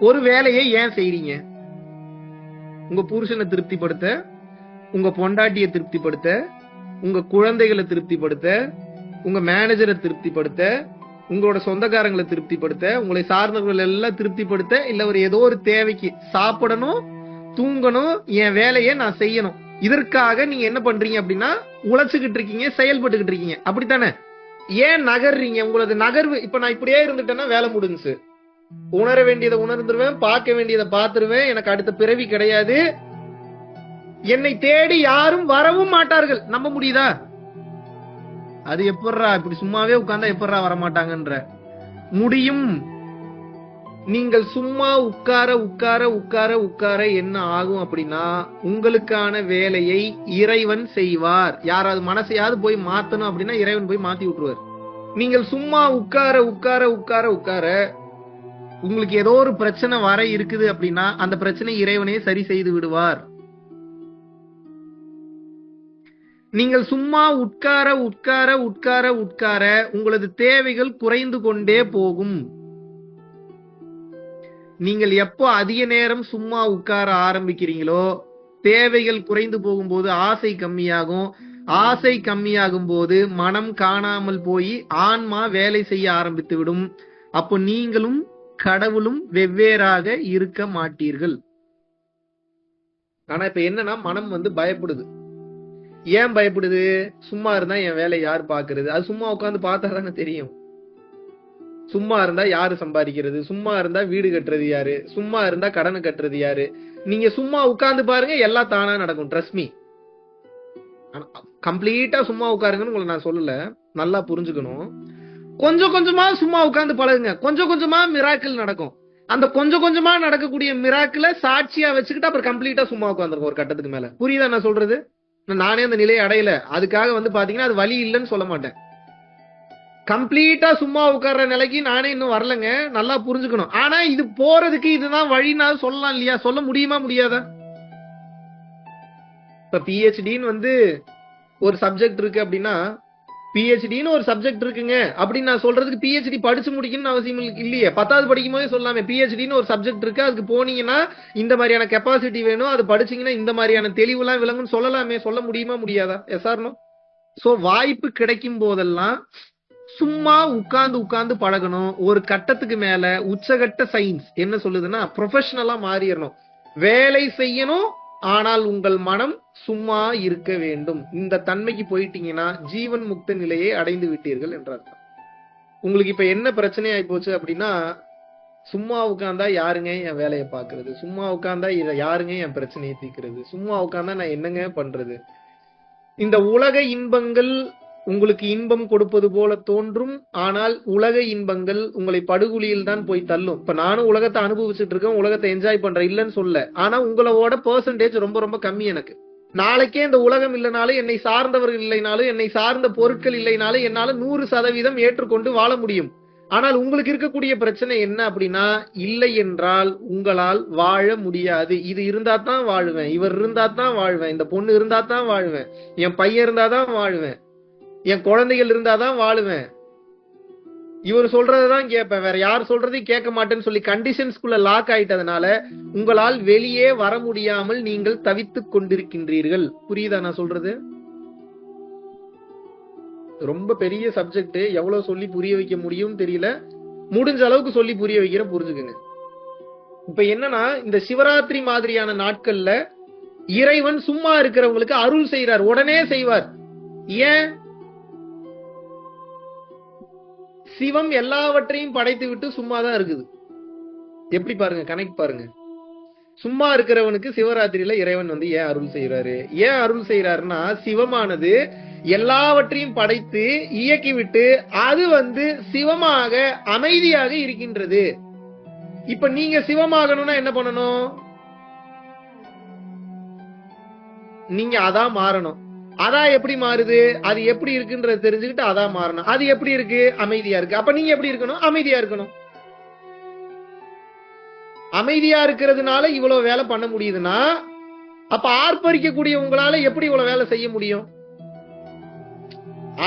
ஒரு வேலையை ஏன் செய்றீங்க? உங்க புருஷனை திருப்திப்படுத்த, உங்க பொண்டாட்டியை திருப்திப்படுத்த, உங்க குழந்தைகளை திருப்திப்படுத்த, உங்க மேனேஜரை திருப்திப்படுத்த, உங்களோட சொந்தக்காரங்களை திருப்திப்படுத்த, உங்களை சார்ந்தவர்கள் எல்லாம் திருப்திப்படுத்த, இல்ல ஒரு ஏதோ ஒரு தேவைக்கு சாப்பிடணும், தூங்கணும், என் வேலையை நான் செய்யணும். இதற்காக நீங்க என்ன பண்றீங்க அப்படின்னா உழைச்சுக்கிட்டு இருக்கீங்க, செயல்பட்டுக்கிட்டு இருக்கீங்க. அப்படித்தானே? ஏன் நகர்றீங்க? உங்களது நகர்வு இப்ப நான் இப்படியே இருந்துட்டேன்னா வேலை முடிஞ்சு. உணர வேண்டியதை உணர்ந்துருவேன், பார்க்க வேண்டியதை பார்த்துருவேன், எனக்கு அடுத்த பிறவி கிடையாது, என்னை தேடி யாரும் வரவும் மாட்டார்கள். நம்ப முடியுதா? அது எப்படா இப்படி சும்மாவே உட்கார்ந்தா எப்படா வரமாட்டாங்கன்ற முடியும். நீங்கள் சும்மா உட்கார உட்கார உட்கார உட்கார என்ன ஆகும் அப்படின்னா உங்களுக்கான வேலையை இறைவன் செய்வார். யாராவது மனசையாவது போய் மாத்தணும் அப்படின்னா இறைவன் போய் மாத்தி விட்டுருவார். நீங்கள் சும்மா உட்கார உட்கார உட்கார உட்கார உங்களுக்கு ஏதோ ஒரு பிரச்சனை வர இருக்குது அப்படின்னா அந்த பிரச்சனை இறைவனே சரி செய்து விடுவார். நீங்கள் சும்மா உட்கார உட்கார உட்கார உட்கார உங்களது தேவைகள் குறைந்து கொண்டே போகும். நீங்கள் எப்போ அதிக நேரம் சும்மா உட்கார ஆரம்பிக்கிறீங்களோ தேவைகள் குறைந்து போகும்போது ஆசை கம்மியாகும். ஆசை கம்மியாகும் போது மனம் காணாமல் போய் ஆன்மா வேலை செய்ய ஆரம்பித்து விடும். அப்போ நீங்களும் கடவுளும் வெவ்வேறாக இருக்க மாட்டீர்கள். ஆனா இப்ப என்னன்னா மனம் பயப்படுது. ஏன் பயப்படுது? சும்மா இருந்தா என் வேலை யார் பாக்குறது? அது சும்மா உட்காந்து பார்த்தா தானே தெரியும். சும்மா இருந்தா யாரு சம்பாதிக்கிறது? சும்மா இருந்தா வீடு கட்டுறது யாரு? சும்மா இருந்தா கடனை கட்டுறது யாரு? நீங்க சும்மா உட்கார்ந்து பாருங்க, எல்லாம் தானா நடக்கும். Trust me. கம்ப்ளீட்டா சும்மா உட்காருங்கன்னு உங்களை நான் சொல்லல, நல்லா புரிஞ்சுக்கணும். கொஞ்சம் கொஞ்சமா சும்மா உட்கார்ந்து பழகுங்க, கொஞ்சம் கொஞ்சமா மிராக்கிள் நடக்கும். அந்த கொஞ்சம் கொஞ்சமா நடக்கக்கூடிய மிராக்கிள சாட்சியா வச்சுக்கிட்டு அப்புறம் கம்ப்ளீட்டா சும்மா உட்காந்துருக்கும் ஒரு கட்டத்துக்கு மேல. புரியுதா நான் சொல்றது? நானே அந்த நிலையை அடையல, அதுக்காக பாத்தீங்கன்னா அது வழி இல்லைன்னு சொல்ல மாட்டேன். கம்ப்ளீட்டா சும்மா உட்கார்ற நிலைக்கு நானே இன்னும் வரலங்க, நல்லா புரிஞ்சுக்கணும். ஆனா இது போறதுக்கு இதுதான் வழின்னு சொல்லலாம் இல்லையா? சொல்ல முடியுமா முடியாதா? இப்ப பிஹெச்டின்னு ஒரு சப்ஜெக்ட் இருக்கு அப்படின்னா பிஹெச்டின்னு ஒரு சப்ஜெக்ட் இருக்குங்க அப்படின்னு நான் சொல்றதுக்கு பிஹெச்டி படிச்சு முடிக்கணும்னு அவசியம் இல்லையே. 10வது படிக்கும் போதே சொல்லாமே பிஹெச்டின்னு ஒரு சப்ஜெக்ட் இருக்கு, அதுக்கு போனீங்கன்னா இந்த மாதிரியான கெப்பாசிட்டி வேணும், அது படிச்சீங்கன்னா இந்த மாதிரியான தெளிவுலாம் விளங்குன்னு சொல்லலாமே. சொல்ல முடியுமா முடியாதா? S or no? சோ வாய்ப்பு கிடைக்கும் போதெல்லாம் சும்மா உட்கார்ந்து பழகணும். ஒரு கட்டத்துக்கு மேல உச்சகட்ட சயின்ஸ் என்ன சொல்லுதுன்னா ப்ரொஃபஷனலா மாறிடணும். வேலை செய்யணும், ஆனால் உங்கள் மனம் சும்மா இருக்க வேண்டும். இந்த தன்மைக்கு போயிட்டீங்கன்னா ஜீவன் முக்த நிலையை அடைந்து விட்டீர்கள் என்றார். உங்களுக்கு இப்ப என்ன பிரச்சனை ஆகி போச்சு அப்படின்னா சும்மா உட்கார்ந்தா யாருங்க என் வேலையை பாக்குறது? சும்மா உட்கார்ந்தா யாருங்க என் பிரச்சனையை தீர்க்கிறது? சும்மா உட்கார்ந்தா நான் என்னங்க பண்றது? இந்த உலக இன்பங்கள் உங்களுக்கு இன்பம் கொடுப்பது போல தோன்றும், ஆனால் உலக இன்பங்கள் உங்களை படுகுழியில் தான் போய் தள்ளும். இப்ப நானும் உலகத்தை அனுபவிச்சுட்டு இருக்கேன், உலகத்தை என்ஜாய் பண்றேன், இல்லன்னு சொல்ல. ஆனா உங்களோட பெர்சன்டேஜ் ரொம்ப ரொம்ப கம்மி எனக்கு. நாளைக்கே இந்த உலகம் இல்லைனாலும், என்னை சார்ந்தவர்கள் இல்லைனாலும், என்னை சார்ந்த பொருட்கள் இல்லைனாலும் என்னால 100% ஏற்றுக்கொண்டு வாழ முடியும். ஆனால் உங்களுக்கு இருக்கக்கூடிய பிரச்சனை என்ன அப்படின்னா இல்லை என்றால் உங்களால் வாழ முடியாது. இது இருந்தா தான் வாழ்வேன், இவர் இருந்தா தான் வாழ்வேன், இந்த பொண்ணு இருந்தா தான் வாழ்வேன், என் பையன் இருந்தா தான் வாழ்வேன், என் குழந்தைகள் இருந்தாதான் வாழுவேன், இவர் சொல்றதான் கேட்பேன், வேற யார் சொல்றதையும் கேட்க மாட்டேன்னு சொல்லி கண்டிஷன்ஸ்குள்ள லாக் ஆயிட்டதுனால உங்களால் வெளியே வர முடியாமல் நீங்கள் தவித்துக் கொண்டிருக்கின்றீர்கள். புரியுதா நான் சொல்றது? ரொம்ப பெரிய சப்ஜெக்ட், எவ்வளவு சொல்லி புரிய வைக்க முடியும் தெரியல, முடிஞ்ச அளவுக்கு சொல்லி புரிய வைக்கிற, புரிஞ்சுக்குங்க. இப்ப என்னன்னா இந்த சிவராத்திரி மாதிரியான நாட்கள்ல இறைவன் சும்மா இருக்கிறவங்களுக்கு அருள் செய்யறார், உடனே செய்வார். ஏன்? சிவம் எல்லாவற்றையும் படைத்து விட்டு சும்மா தான் இருக்குது. எப்படி பாருங்க, கனெக்ட் பாருங்க. சும்மா இருக்கிறவனுக்கு சிவராத்திரியில இறைவன் ஏன் அருள் செய்யறாரு? ஏன் அருள் செய்யறாருன்னா சிவமானது எல்லாவற்றையும் படைத்து இயக்கிவிட்டு அது சிவமாக அமைதியாக இருக்கின்றது. இப்ப நீங்க சிவமாகணும்னா என்ன பண்ணணும்? நீங்க அதான் மாறணும். அதான் எப்படி மாறுது? அது எப்படி இருக்குன்றது தெரிஞ்சுக்கிட்டு அதான் மாறணும். அது எப்படி இருக்கு? அமைதியா இருக்கு. அப்ப நீங்க எப்படி இருக்கணும்? அமைதியா இருக்கணும். அமைதியா இருக்கிறதுனால இவ்வளவு வேலை பண்ண முடியுதுன்னா அப்ப ஆர்ப்பரிக்கக்கூடிய உங்களால எப்படி இவ்வளவு வேலை செய்ய முடியும்?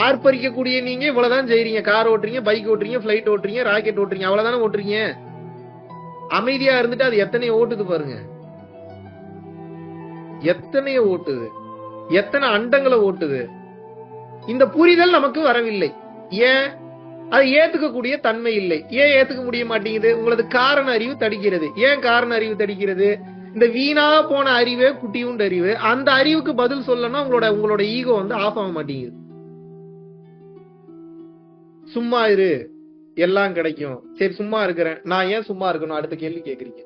ஆர்ப்பரிக்கக்கூடிய நீங்க இவ்வளவுதான் செய்றீங்க. கார் ஓட்டுறீங்க, பைக் ஓட்டுறீங்க, பிளைட் ஓட்டுறீங்க, ராக்கெட் ஓட்டுறீங்க, அவ்வளவுதானே ஓட்டுறீங்க. அமைதியா இருந்துட்டு அது எத்தனையோ ஓட்டுது பாருங்க, எத்தனையோ ஓட்டுது, எத்தனை அண்டங்களை ஓட்டுது. இந்த புரிதல் நமக்கு வரவில்லை. ஏன்? அதை ஏத்துக்கக்கூடிய தன்மை இல்லை. ஏன் ஏத்துக்க முடிய மாட்டேங்குது? உங்களது காரண அறிவு தடிக்கிறது. ஏன் காரண அறிவு தடிக்கிறது? இந்த வீணா போன அறிவே குட்டியுண்டு அறிவு. அந்த அறிவுக்கு பதில் சொல்லணும், உங்களோட ஈகோ வந்து ஆஃப் ஆக மாட்டேங்குது. சும்மா இரு, எல்லாம் கிடைக்கும். சரி சும்மா இருக்கிறேன், நான் ஏன் சும்மா இருக்கணும்? அடுத்த கேள்வி கேக்குறீங்க.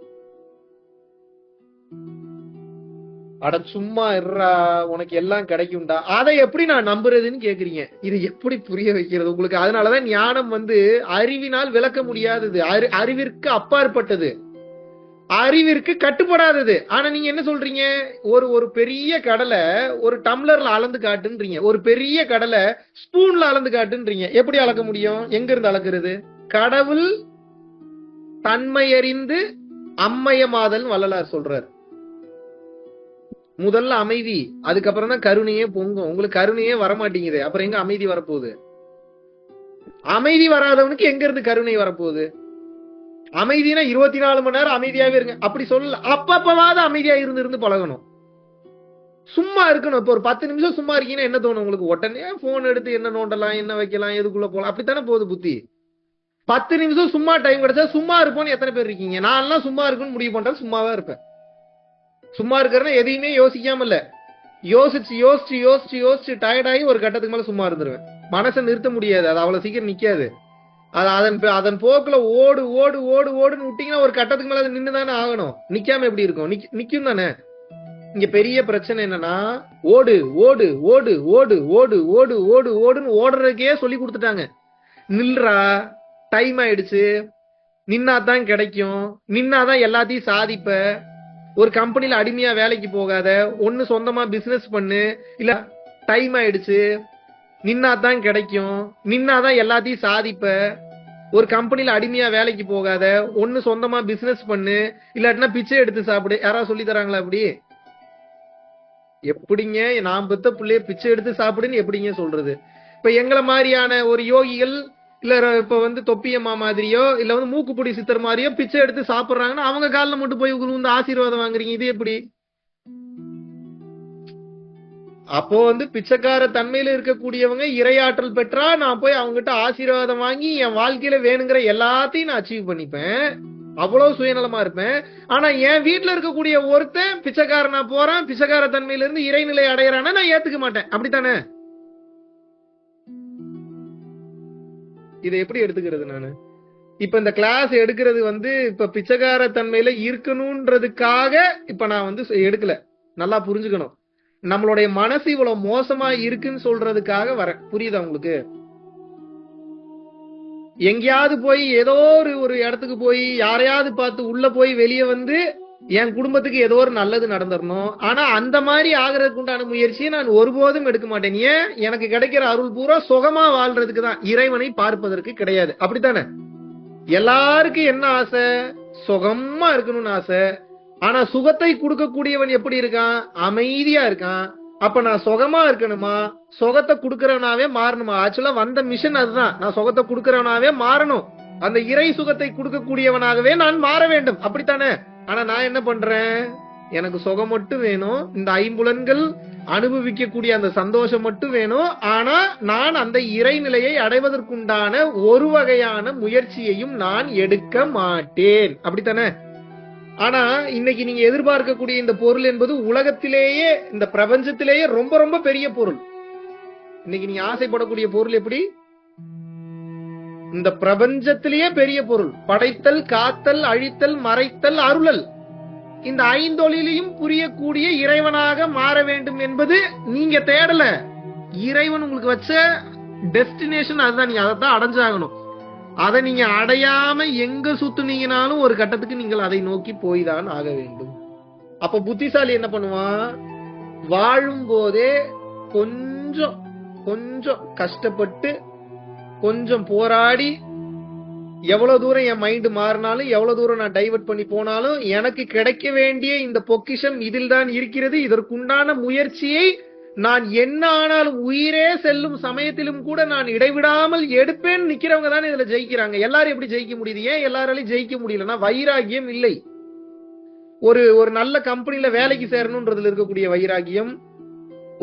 அட சும்மா இருறா, உனக்கு எல்லாம் கிடைக்கும்டா, அதை எப்படி நான் நம்புறதுன்னு கேக்குறீங்க. இது எப்படி புரிய வைக்கிறது உங்களுக்கு? அதனாலதான் ஞானம் வந்து அறிவினால் விளக்க முடியாதது, அறிவிற்கு அப்பாற்பட்டது, அறிவிற்கு கட்டுப்படாதது. ஆனா நீங்க என்ன சொல்றீங்க? ஒரு பெரிய கடலை ஒரு டம்ளர்ல அளந்து காட்டுன்றீங்க, ஒரு பெரிய கடலை ஸ்பூன்ல அளந்து காட்டுன்றீங்க. எப்படி அளக்க முடியும்? எங்க இருந்து அளக்குறது? கடவுள் தன்மையறிந்து அம்மையமாதல் வள்ளலார் சொல்றார். முதல்ல அமைதி, அதுக்கப்புறம் தான் கருணையே பொங்கும். உங்களுக்கு கருணையே வரமாட்டேங்குது, அப்புறம் எங்க அமைதி வரப்போகுது? அமைதி வராதவனுக்கு எங்க இருந்து கருணை வரப்போகுது? அமைதினா 24 மணி நேரம் அமைதியாவே இருங்க அப்படி சொல்லல, அப்பப்பவாத அமைதியா இருந்து பழகணும். சும்மா இருக்கணும். இப்ப ஒரு 10 நிமிஷம் சும்மா இருக்கீங்கன்னா என்ன தோணும் உங்களுக்கு? உடனே போன் எடுத்து என்ன நோண்டலாம், என்ன வைக்கலாம், எதுக்குள்ள போலாம், அப்படித்தானே போகுது புத்தி. 10 நிமிஷம் சும்மா டைம் கிடைச்சா சும்மா இருப்போம்னு எத்தனை பேர் இருக்கீங்க? நான் எல்லாம் சும்மா இருக்குன்னு முடிவு பண்றேன், சும்மாவே இருப்பேன். சும்மா இருக்கிறேன்னா எதையுமே யோசிக்காம இல்ல, யோசிச்சு யோசிச்சு யோசிச்சு யோசிச்சு டயர்டாகி ஒரு கட்டத்துக்கு மேல சும்மா இருந்துருவேன். மனசை நிறுத்த முடியாது, அது அவ்வளவு சீக்கிரம் நிக்காது. அது அதன் போக்குல ஓடு ஓடு ஓடு ஓடுன்னு விட்டீங்கன்னா ஒரு கட்டத்துக்கு மேல அது நின்னுதானே ஆகணும். நிக்காம எப்படி இருக்கும்? நிக்கும் தானே. இங்க பெரிய பிரச்சனை என்னன்னா, ஓடு ஓடு ஓடு ஓடு ஓடு ஓடு ஓடு ஓடுன்னு ஓடுறதுக்கே சொல்லி கொடுத்துட்டாங்க. நில்றா, டைம் ஆயிடுச்சு, நின்னாதான் கிடைக்கும், நின்னாதான் எல்லாத்தையும் சாதிப்ப, ஒரு கம்பெனில அடிமையா வேலைக்கு போகாத, ஒண்ணு சொந்தமா பிசினஸ் பண்ணு, இல்ல டைம் ஆயிடுச்சு, நின்னாதான் கிடைக்கும், நின்னாதான் எல்லாத்தையும் சாதிப்ப, ஒரு கம்பெனில அடிமையா வேலைக்கு போகாத, ஒண்ணு சொந்தமா பிசினஸ் பண்ணு, இல்லாட்டினா பிச்சை எடுத்து சாப்பிடு. யாராவது சொல்லி தராங்களா? அப்படி எப்படிங்க நான் பெத்த பிள்ளைய பிச்சை எடுத்து சாப்பிடுன்னு எப்படிங்க சொல்றது? இப்ப எங்களை மாதிரியான ஒரு யோகிகள், இல்ல இப்ப வந்து தொப்பியம்மா மாதிரியோ, இல்ல வந்து மூக்குப்பொடி சித்தர் மாதிரியோ பிச்சை எடுத்து சாப்பிடுறாங்கன்னா அவங்க காலில் மட்டும் போய் வந்து ஆசீர்வாதம் வாங்குறீங்க. இது எப்படி? அப்போ வந்து பிச்சைக்கார தன்மையில இருக்கக்கூடியவங்க இறையாற்றல் பெற்றா நான் போய் அவங்ககிட்ட ஆசீர்வாதம் வாங்கி என் வாழ்க்கையில வேணுங்கிற எல்லாத்தையும் நான் அச்சீவ் பண்ணிப்பேன், அவ்வளவு சுயநலமா இருப்பேன். ஆனா என் வீட்டுல இருக்கக்கூடிய ஒருத்தன் பிச்சைக்காரனா போறான், பிச்சைக்கார தன்மையில இருந்து இறைநிலை அடையறானா, நான் ஏத்துக்க மாட்டேன். அப்படித்தானே? இதை எப்படி எடுத்துக்கிறது நானு? இப்ப இந்த கிளாஸ் எடுக்கிறது வந்து இப்ப பிச்சைக்கார தன்மையில இருக்கணும்ன்றதுக்காக இப்ப நான் வந்து எடுக்கல. நல்லா புரிஞ்சுக்கணும். நம்மளுடைய மனசு இவ்வளவு மோசமா இருக்குன்னு சொல்றதுக்காக வரேன். புரியுதா உங்களுக்கு? எங்கேயாவது போய் ஏதோ ஒரு இடத்துக்கு போய் யாரையாவது பார்த்து உள்ள போய் வெளியே வந்து என் குடும்பத்துக்கு ஏதோ ஒரு நல்லது நடந்துடணும், ஆனா அந்த மாதிரி ஆகிறதுக்கு உண்டான முயற்சியை நான் ஒருபோதும் எடுக்க மாட்டேன். ஏன்? எனக்கு கிடைக்கிற அருள் பூரா சுகமா வாழ்றதுக்கு தான், இறைவனை பார்ப்பதற்கு கிடையாது. அப்படித்தானே? எல்லாருக்கும் என்ன ஆசை? சுகமா இருக்கணும்னு ஆசை. ஆனா சுகத்தை கொடுக்கக்கூடியவன் எப்படி இருக்கான்? அமைதியா இருக்கான். அப்ப நான் சுகமா இருக்கணுமா, சுகத்தை கொடுக்கறவனாவே மாறணுமா? ஆக்சுவலா வந்த மிஷன் அதுதான், நான் சுகத்தை கொடுக்கறவனாவே மாறணும், அந்த இறை சுகத்தை கொடுக்கக்கூடியவனாகவே நான் மாற வேண்டும். அப்படித்தானே? ஆனா நான் என்ன பண்றேன்? எனக்கு சுகம் மட்டும் வேணும், இந்த ஐம்புலன்கள் அனுபவிக்கக்கூடிய அந்த சந்தோஷம் மட்டும் வேணும். ஆனா நான் அந்த இறைநிலையை அடைவதற்குண்டான ஒரு வகையான முயற்சியையும் நான் எடுக்க மாட்டேன். அப்படித்தானே? ஆனா இன்னைக்கு நீங்க எதிர்பார்க்கக்கூடிய இந்த பொருள் என்பது உலகத்திலேயே, இந்த பிரபஞ்சத்திலேயே ரொம்ப ரொம்ப பெரிய பொருள். இன்னைக்கு நீங்க ஆசைப்படக்கூடிய பொருள் எப்படி? இந்த பிரபஞ்சத்திலேயே பெரிய பொருள். படைத்தல், காத்தல், அழித்தல், மறைத்தல், அருளல், இந்த ஐந்தொழிலையும் புரியக்கூடிய இறைவனாக மாற வேண்டும் என்பது நீங்க தேடல. இறைவன் உங்களுக்கு வச்ச டெஸ்டினேஷன் அதுதான், நீங்க அதைத்தான் அடைஞ்சாகணும். அதை நீங்க அடையாம எங்க சுத்துனீங்கனாலும் ஒரு கட்டத்துக்கு நீங்கள் அதை நோக்கி போய்தான் ஆக வேண்டும். அப்ப புத்திசாலி என்ன பண்ணுவான்? வாழும் போதே கொஞ்சம் கொஞ்சம் கஷ்டப்பட்டு, கொஞ்சம் போராடி, எவ்வளவு தூரம் என் மைண்ட் மாறினாலும், எவ்வளவு தூரம் நான் டைவர்ட் பண்ணி போனாலும், எனக்கு கிடைக்க வேண்டிய இந்த பொக்கிஷம் இதில் தான் இருக்கிறது, இதற்குண்டான முயற்சியை நான் என்ன ஆனாலும் உயிரே செல்லும் சமயத்திலும் கூட நான் இடைவிடாமல் எடுப்பேன்னு நிக்கிறவங்க தானே இதுல ஜெயிக்கிறாங்க. எல்லாரும் எப்படி ஜெயிக்க முடியுது? ஏன் எல்லாராலையும் ஜெயிக்க முடியலன்னா வைராகியம் இல்லை. ஒரு நல்ல கம்பெனில வேலைக்கு சேரணும்ன்றதுல இருக்கக்கூடிய வைராகியம்,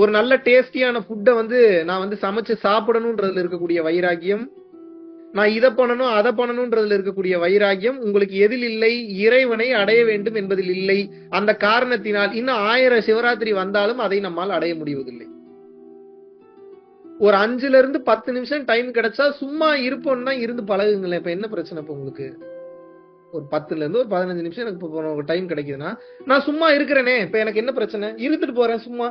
ஒரு நல்ல டேஸ்டியான ஃபுட்டை நான் சமைச்சு சாப்பிடணும்ன்றதுல இருக்கக்கூடிய வைராகியம், நான் இதை பண்ணணும் அதை பண்ணணும்ன்றதுல இருக்கக்கூடிய வைராகியம் உங்களுக்கு எதில் இல்லை? இறைவனை அடைய வேண்டும் என்பதில் இல்லை. அந்த காரணத்தினால் இன்னும் 1000 சிவராத்திரி வந்தாலும் அதை நம்மால் அடைய முடிவதில்லை. ஒரு 5ல இருந்து 10 நிமிஷம் டைம் கிடைச்சா சும்மா இருப்போம்னா இருந்து பழகுங்களேன். இப்ப என்ன பிரச்சனை? இப்ப உங்களுக்கு ஒரு 10ல இருந்து ஒரு 15 நிமிஷம் எனக்கு டைம் கிடைக்குதுன்னா நான் சும்மா இருக்கிறேனே, இப்ப எனக்கு என்ன பிரச்சனை? இருந்துட்டு போறேன் சும்மா.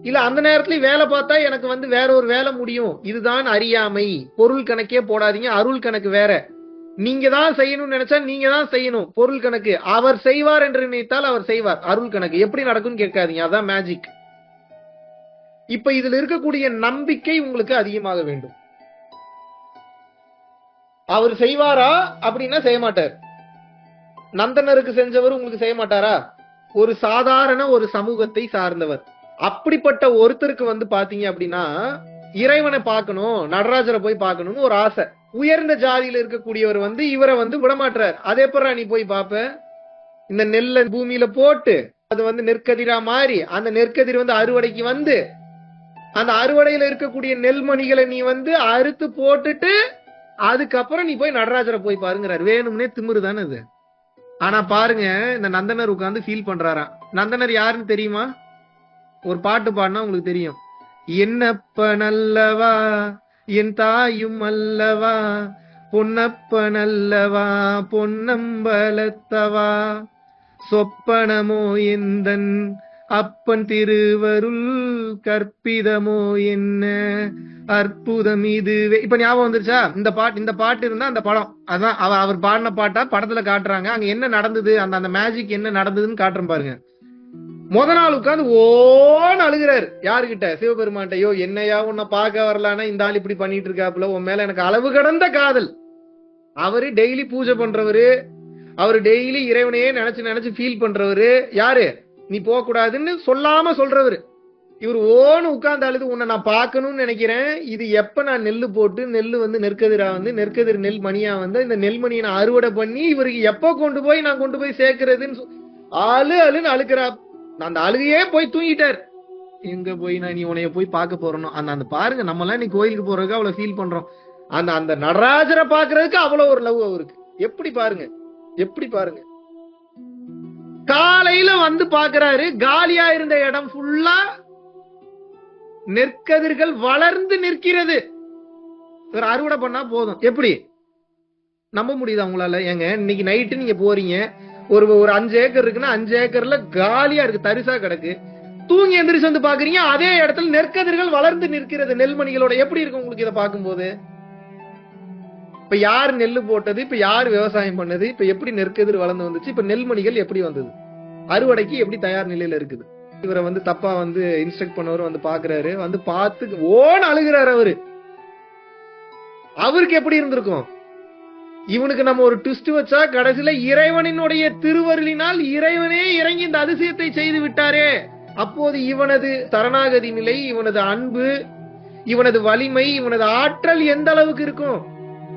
இல்ல அந்த நேரத்துல வேலை பார்த்தா எனக்கு வேற ஒரு வேலை முடியும். இதுதான் அறியாமை. பொருள் கணக்கே போடாதீங்க. அருள் கணக்கு வேற. நீங்க தான் செய்யணும்னு நினைச்சா நீங்க தான் செய்யணும். பொருள் கணக்கு அவர் செய்வார் என்று நினைத்தால் அவர் செய்வார். அருள் கணக்கு எப்படி நடக்கும்னு கேட்காதீங்க. அதான் மேஜிக். இப்ப இதுல இருக்கக்கூடிய நம்பிக்கை உங்களுக்கு அதிகமாக வேண்டும். அவர் செய்வாரா அப்படின்னா செய்ய மாட்டார். நந்தனருக்கு செஞ்சவர் உங்களுக்கு செய்ய மாட்டாரா? ஒரு சாதாரண ஒரு சமூகத்தை சார்ந்தவர். அப்படிப்பட்ட ஒருத்தருக்கு பாத்தீங்க அப்படின்னா இறைவனை பார்க்கணும், நடராஜரை போய் பார்க்கணும்னு ஒரு ஆசை. உயர்ந்த ஜாதியில இருக்கக்கூடியவர் இவரை விடமாட்டார். அதே போற நீ போய் பாப்ப, இந்த நெல்லை பூமியில போட்டு அது நெற்கதிரா மாறி அந்த நெற்கதிர் அறுவடைக்கு அந்த அறுவடையில இருக்கக்கூடிய நெல்மணிகளை நீ அறுத்து போட்டுட்டு அதுக்கப்புறம் நீ போய் நடராஜரை போய் பாருங்கிறார். வேணும்னே திமிரு தானே அது. ஆனா பாருங்க, இந்த நந்தனர் உட்கார்ந்து ஃபீல் பண்றாராம். நந்தனர் யாருன்னு தெரியுமா? ஒரு பாட்டு பாடினா உங்களுக்கு தெரியும். என்னப்பன் அல்லவா என் தாயும் அல்லவா, பொன்னப்பன் அல்லவா பொன்னம்பலத்தவா, சொப்பனமோ எந்தன் அப்பன் திருவருள் கற்பிதமோ என்ன அற்புதம் இதுவே. இப்ப ஞாபகம் வந்துருச்சா? இந்த பாட்டு இருந்தா அந்த படம் அதான் அவர் பாடின பாட்டா படத்துல காட்டுறாங்க. அங்க என்ன நடந்தது, அந்த மேஜிக் என்ன நடந்ததுன்னு காட்டுறேன் பாருங்க. முத நாள் உட்காந்து ஓன்னு அழுகிறாரு. யாருகிட்ட? சிவபெருமான்ட்ட. ஐயோ என்னையா உன்னை பார்க்க வரலான்னா இந்த ஆள் இப்படி பண்ணிட்டு இருக்காப்புல, உன் மேல எனக்கு அளவு கடந்த காதல். அவரு டெய்லி பூஜை பண்றவரு, அவரு டெய்லி இறைவனையே நினைச்சு நினைச்சு ஃபீல் பண்றவரு. யாரு? நீ போக கூடாதுன்னு சொல்லாம சொல்றவரு. இவர் ஓன்னு உட்கார்ந்து அழுது, உன்னை நான் பார்க்கணும்னு நினைக்கிறேன். இது எப்ப நான் நெல்லு போட்டு நெல்லு நெற்கதிரா நெற்கதிர் நெல் மணியா இந்த நெல்மணியை நான் அறுவடை பண்ணி இவருக்கு எப்ப நான் கொண்டு போய் சேர்க்கிறதுன்னு அழுன்னு அழுக்கிறா. அந்த அழுகையே போய் தூங்கிட்டார். எங்க போய் நான் நீ உனைய போய் பார்க்க போறோம். அந்த பாருங்க, நம்ம எல்லாம் நீ கோயிலுக்கு போறதுக்கு அவ்வளவு ஃபீல் பண்றோம். அந்த நடராஜரை பாக்குறதுக்கு அவ்வளவு ஒரு லவ் அவருக்கு. எப்படி பாருங்க, எப்படி பாருங்க. காலையில பாக்குறாரு, காலியா இருந்த இடம் ஃபுல்லா நெற்கதிர்கள் வளர்ந்து நிற்கிறது. ஒரு அறுவடை பண்ணா போதும். எப்படி நம்ப முடியுதா உங்களால? ஏங்க இன்னைக்கு நைட்டு நீங்க போறீங்க, ஒரு 5 ஏக்கர் இருக்குன்னா 5 ஏக்கர்ல காலியா இருக்கு, தரிசா கிடக்கு. தூங்கி எந்திரிச்சு பாக்குறீங்க, அதே இடத்துல நெற்கதிர்கள் வளர்ந்து நிற்கிறது நெல்மணிகளோட. எப்படி இருக்கு உங்களுக்கு இதை பார்க்கும்போது? இப்ப யார் நெல்லு போட்டது, இப்ப யார் விவசாயம் பண்ணது, இப்ப எப்படி நெற்கதிர் வளர்ந்து வந்துச்சு, இப்ப நெல்மணிகள் எப்படி வந்தது, அறுவடைக்கு எப்படி தயார் நிலையில இருக்குது. இவரை தப்பா இன்ஸ்ட்ரக்ட் பண்ணவர் பாக்குறாரு, பார்த்து ஓன்னு அழுகிறாரு. அவருக்கு எப்படி இருந்திருக்கும்? இவனுக்கு நம்ம ஒரு ட்விஸ்ட் வச்சா கடைசியில இறைவனினுடைய திருவருளினால் இறைவனே இறங்கி இந்த அதிசயத்தை செய்து விட்டாரே. அப்போது இவனது சரணாகதி நிலை, இவனது அன்பு, இவனது வலிமை, இவனது ஆற்றல் எந்த அளவுக்கு இருக்கும்?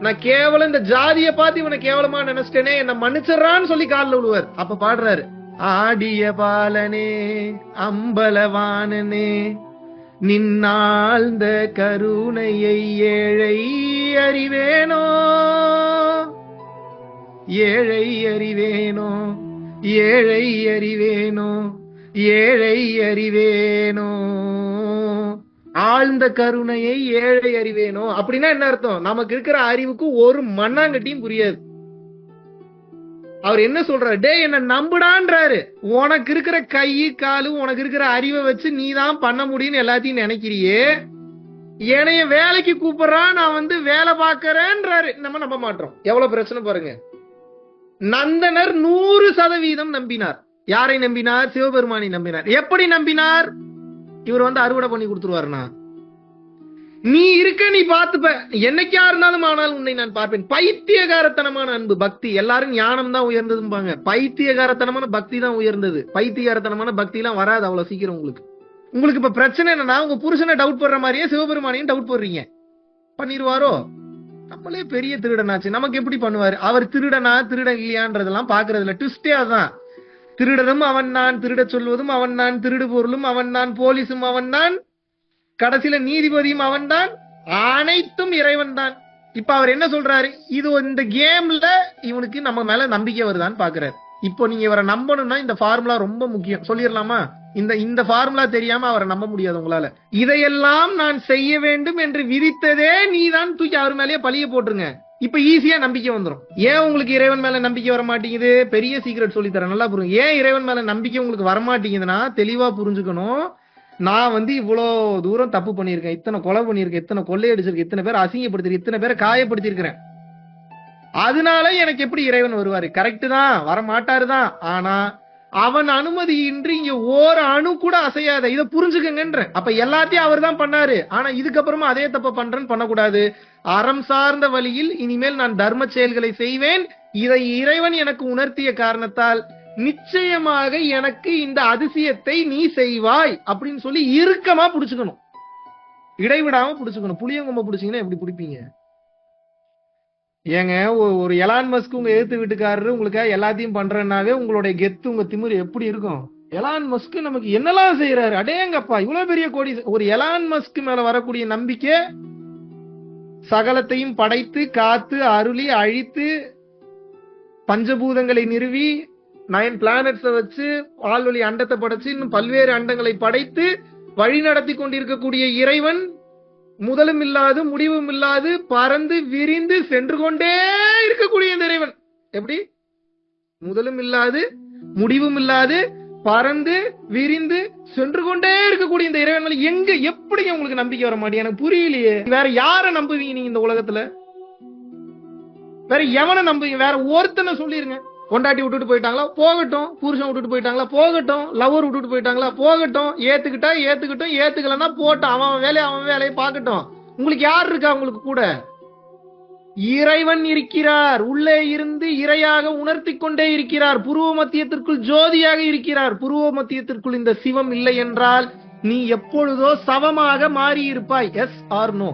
நான் கேவலம் இந்த ஜாதியை பார்த்து இவனை கேவலமா நினைச்சிட்டேனே, என்ன மன்னிச்சிடறான்னு சொல்லி காலில் விழுவார். அப்ப பாடுறாரு, ஆடிய பாலனே அம்பலவானனே நின்னாழ்ந்த கருணையை ஏழை அறிவேனோ, ஏழை அறிவேனோ, ஏழை அறிவேனோ, ஏழை அறிவேனோ, ஆழ்ந்த கருணையை ஏழை அறிவேனோ. அப்படின்னா என்ன அர்த்தம்? நமக்கு இருக்கிற அறிவுக்கு ஒரு மண்ணாங்கட்டியும் புரியாது. அவர் என்ன சொல்றாரு? டே என்ன நம்புடான்றாரு. உனக்கு இருக்கிற கை காலு, உனக்கு இருக்கிற அறிவை வச்சு நீ தான் பண்ண முடியும்னு எல்லாத்தையும் நினைக்கிறியே, என்னைய வேலைக்கு கூப்பிடுறான், நான் வேலை பார்க்கறேன்றாரு. நம்ம நம்ப மாட்டோம். எவ்வளவு பிரச்சனை பாருங்க. நந்தனர் 100% நம்பினார். யாரை நம்பினார்? சிவபெருமானை நம்பினார். எப்படி நம்பினார்? இவர் அறுவடை பண்ணி கொடுத்துருவாருனா, நீ இருக்க, நீ பார்த்துப்ப, என்னைக்கா இருந்தாலும் ஆனாலும் உன்னை நான் பார்ப்பேன். பைத்தியகாரத்தனமான அன்பு, பக்தி. எல்லாரும் ஞானம் தான் உயர்ந்ததும்பாங்க, பைத்தியகாரத்தனமான பக்தி தான் உயர்ந்தது. பைத்தியகாரத்தனமான பக்தி எல்லாம் வராது அவ்வளவு சீக்கிரம் உங்களுக்கு. உங்களுக்கு இப்ப பிரச்சனை என்னன்னா உங்க புருஷனை டவுட் போடுற மாதிரியே சிவபெருமானையும் டவுட் போடுறீங்க. பண்ணிருவாரோ? நம்மளே பெரிய திருடனாச்சு, நமக்கு எப்படி பண்ணுவாரு? அவர் திருடனா திருடன் இல்லையான்றதெல்லாம் பாக்குறதுல ட்விஸ்டே அதான். திருடனும் அவன் தான், திருட சொல்வதும் அவன் தான், திருடு பொருளும் அவன் தான், போலீஸும் அவன் தான், கடைசியில நீதிபதியும் அவன் தான், அனைத்தும் இறைவன் தான். இப்ப அவர் என்ன சொல்றாரு? இது இந்த கேம்ல இவனுக்கு நம்ம மேல நம்பிக்கை வருதான்னு பாக்குறாரு. இப்போ நீங்க இவரை நம்பணும்னா இந்த ஃபார்முலா ரொம்ப முக்கியம். சொல்லிடலாமா? இந்த ஃபார்முலா தெரியாம அவரை நம்ப முடியாது உங்களால. இதையெல்லாம் நான் செய்ய வேண்டும் என்று விதித்ததே நீதான், தூக்கி அவர் மேலேயே பழிய போட்டுருங்க. இப்ப ஈஸியா நம்பிக்கை வந்துடும். ஏன் உங்களுக்கு இறைவன் மேல நம்பிக்கை வர மாட்டேங்குது? பெரிய சீக்ரெட் சொல்லி தரேன், நல்லா புரியுங்க. ஏன் இறைவன் மேல நம்பிக்கை உங்களுக்கு வர மாட்டேங்குதுன்னா தெளிவா புரிஞ்சுக்கணும். நான் இவ்வளோ தூரம் தப்பு பண்ணியிருக்கேன், இத்தனை கொலை பண்ணியிருக்கேன், இத்தனை கொள்ளையடிச்சிருக்கேன், இத்தனை பேர் அசிங்கப்படுத்திருக்கேன், இத்தனை பேரை காயப்படுத்திருக்கிறேன். அதனால எனக்கு எப்படி இறைவன் வருவாரு? கரெக்ட் தான், வர மாட்டாருதான். ஆனா அவன் அனுமதியின்றி இங்க ஒரு அணு கூட அசையாத, இதை புரிஞ்சுக்கங்கன்ற. அப்ப எல்லாத்தையும் அவர் தான் பண்ணாரு. ஆனா இதுக்கப்புறமா அதே தப்ப பண்றேன்னு பண்ணக்கூடாது. அறம் சார்ந்த வழியில் இனிமேல் நான் தர்ம செயல்களை செய்வேன். இதை இறைவன் எனக்கு உணர்த்திய காரணத்தால் நிச்சயமாக எனக்கு இந்த அதிசயத்தை நீ செய்வாய் அப்படின்னு சொல்லி இறுக்கமா புடிச்சுக்கணும், இடைவிடாம புடிச்சுக்கணும். புளியங்கொம்ப புடிச்சீங்கன்னா எப்படி பிடிப்பீங்க? ஏங்க, ஒரு எலான் மஸ்க் உங்க எழுத்து வீட்டுக்காரரு உங்களுக்காக எல்லாத்தையும் பண்றேன்னாவே உங்களுடைய கெத்து, உங்க திமிரு எப்படி இருக்கும்? எலான் மஸ்க் நமக்கு என்னெல்லாம் செய்யறாரு, அடேங்கப்பா, இவ்வளவு பெரிய கோடி. ஒரு எலான் மஸ்க் மேல வரக்கூடிய நம்பிக்கை, சகலத்தையும் படைத்து காத்து அருளி அழித்து பஞ்சபூதங்களை நிறுவி 9 பிளானட்ஸை வச்சு ஆழ்வழி அண்டத்தை படைச்சு இன்னும் பல்வேறு அண்டங்களை படைத்து வழி நடத்தி கொண்டிருக்கக்கூடிய இறைவன், முதலும் இல்லாது முடிவும் இல்லாது பறந்து விரிந்து சென்று கொண்டே இருக்கக்கூடிய இந்த இறைவன் எப்படி? முதலும் இல்லாது முடிவும் இல்லாது பறந்து விரிந்து சென்று கொண்டே இருக்கக்கூடிய இந்த இறைவன் எங்க எப்படி உங்களுக்கு நம்பிக்கை வர மாட்டேங்குது? எனக்கு புரியலையே. வேற யாரை நம்புவீங்க நீங்க இந்த உலகத்துல? வேற எவனை நம்புவீங்க? வேற ஒருத்தனை சொல்லிருங்க. கொண்டாட்டி விட்டுட்டு போயிட்டாங்களா, போகட்டும். புருஷன் விட்டுட்டு போயிட்டாங்களா, போகட்டும். லவர் விட்டுட்டு போயிட்டாங்களா, போகட்டும். ஏத்துக்கிட்டா ஏத்துக்கிட்டும், ஏத்துக்கலன்னா போட்டோம். அவன் வேலையை பார்க்கட்டும். உங்களுக்கு யார் இருக்கா? உங்களுக்கு கூட இறைவன் இருக்கிறார். உள்ளே இருந்து இறையாக உணர்த்தி கொண்டே இருக்கிறார். புருவ மத்தியத்திற்குள் ஜோதியாக இருக்கிறார். புருவ மத்தியத்திற்குள் இந்த சிவம் இல்லை என்றால் நீ எப்பொழுதோ சவமாக மாறி இருப்பாய். S or no?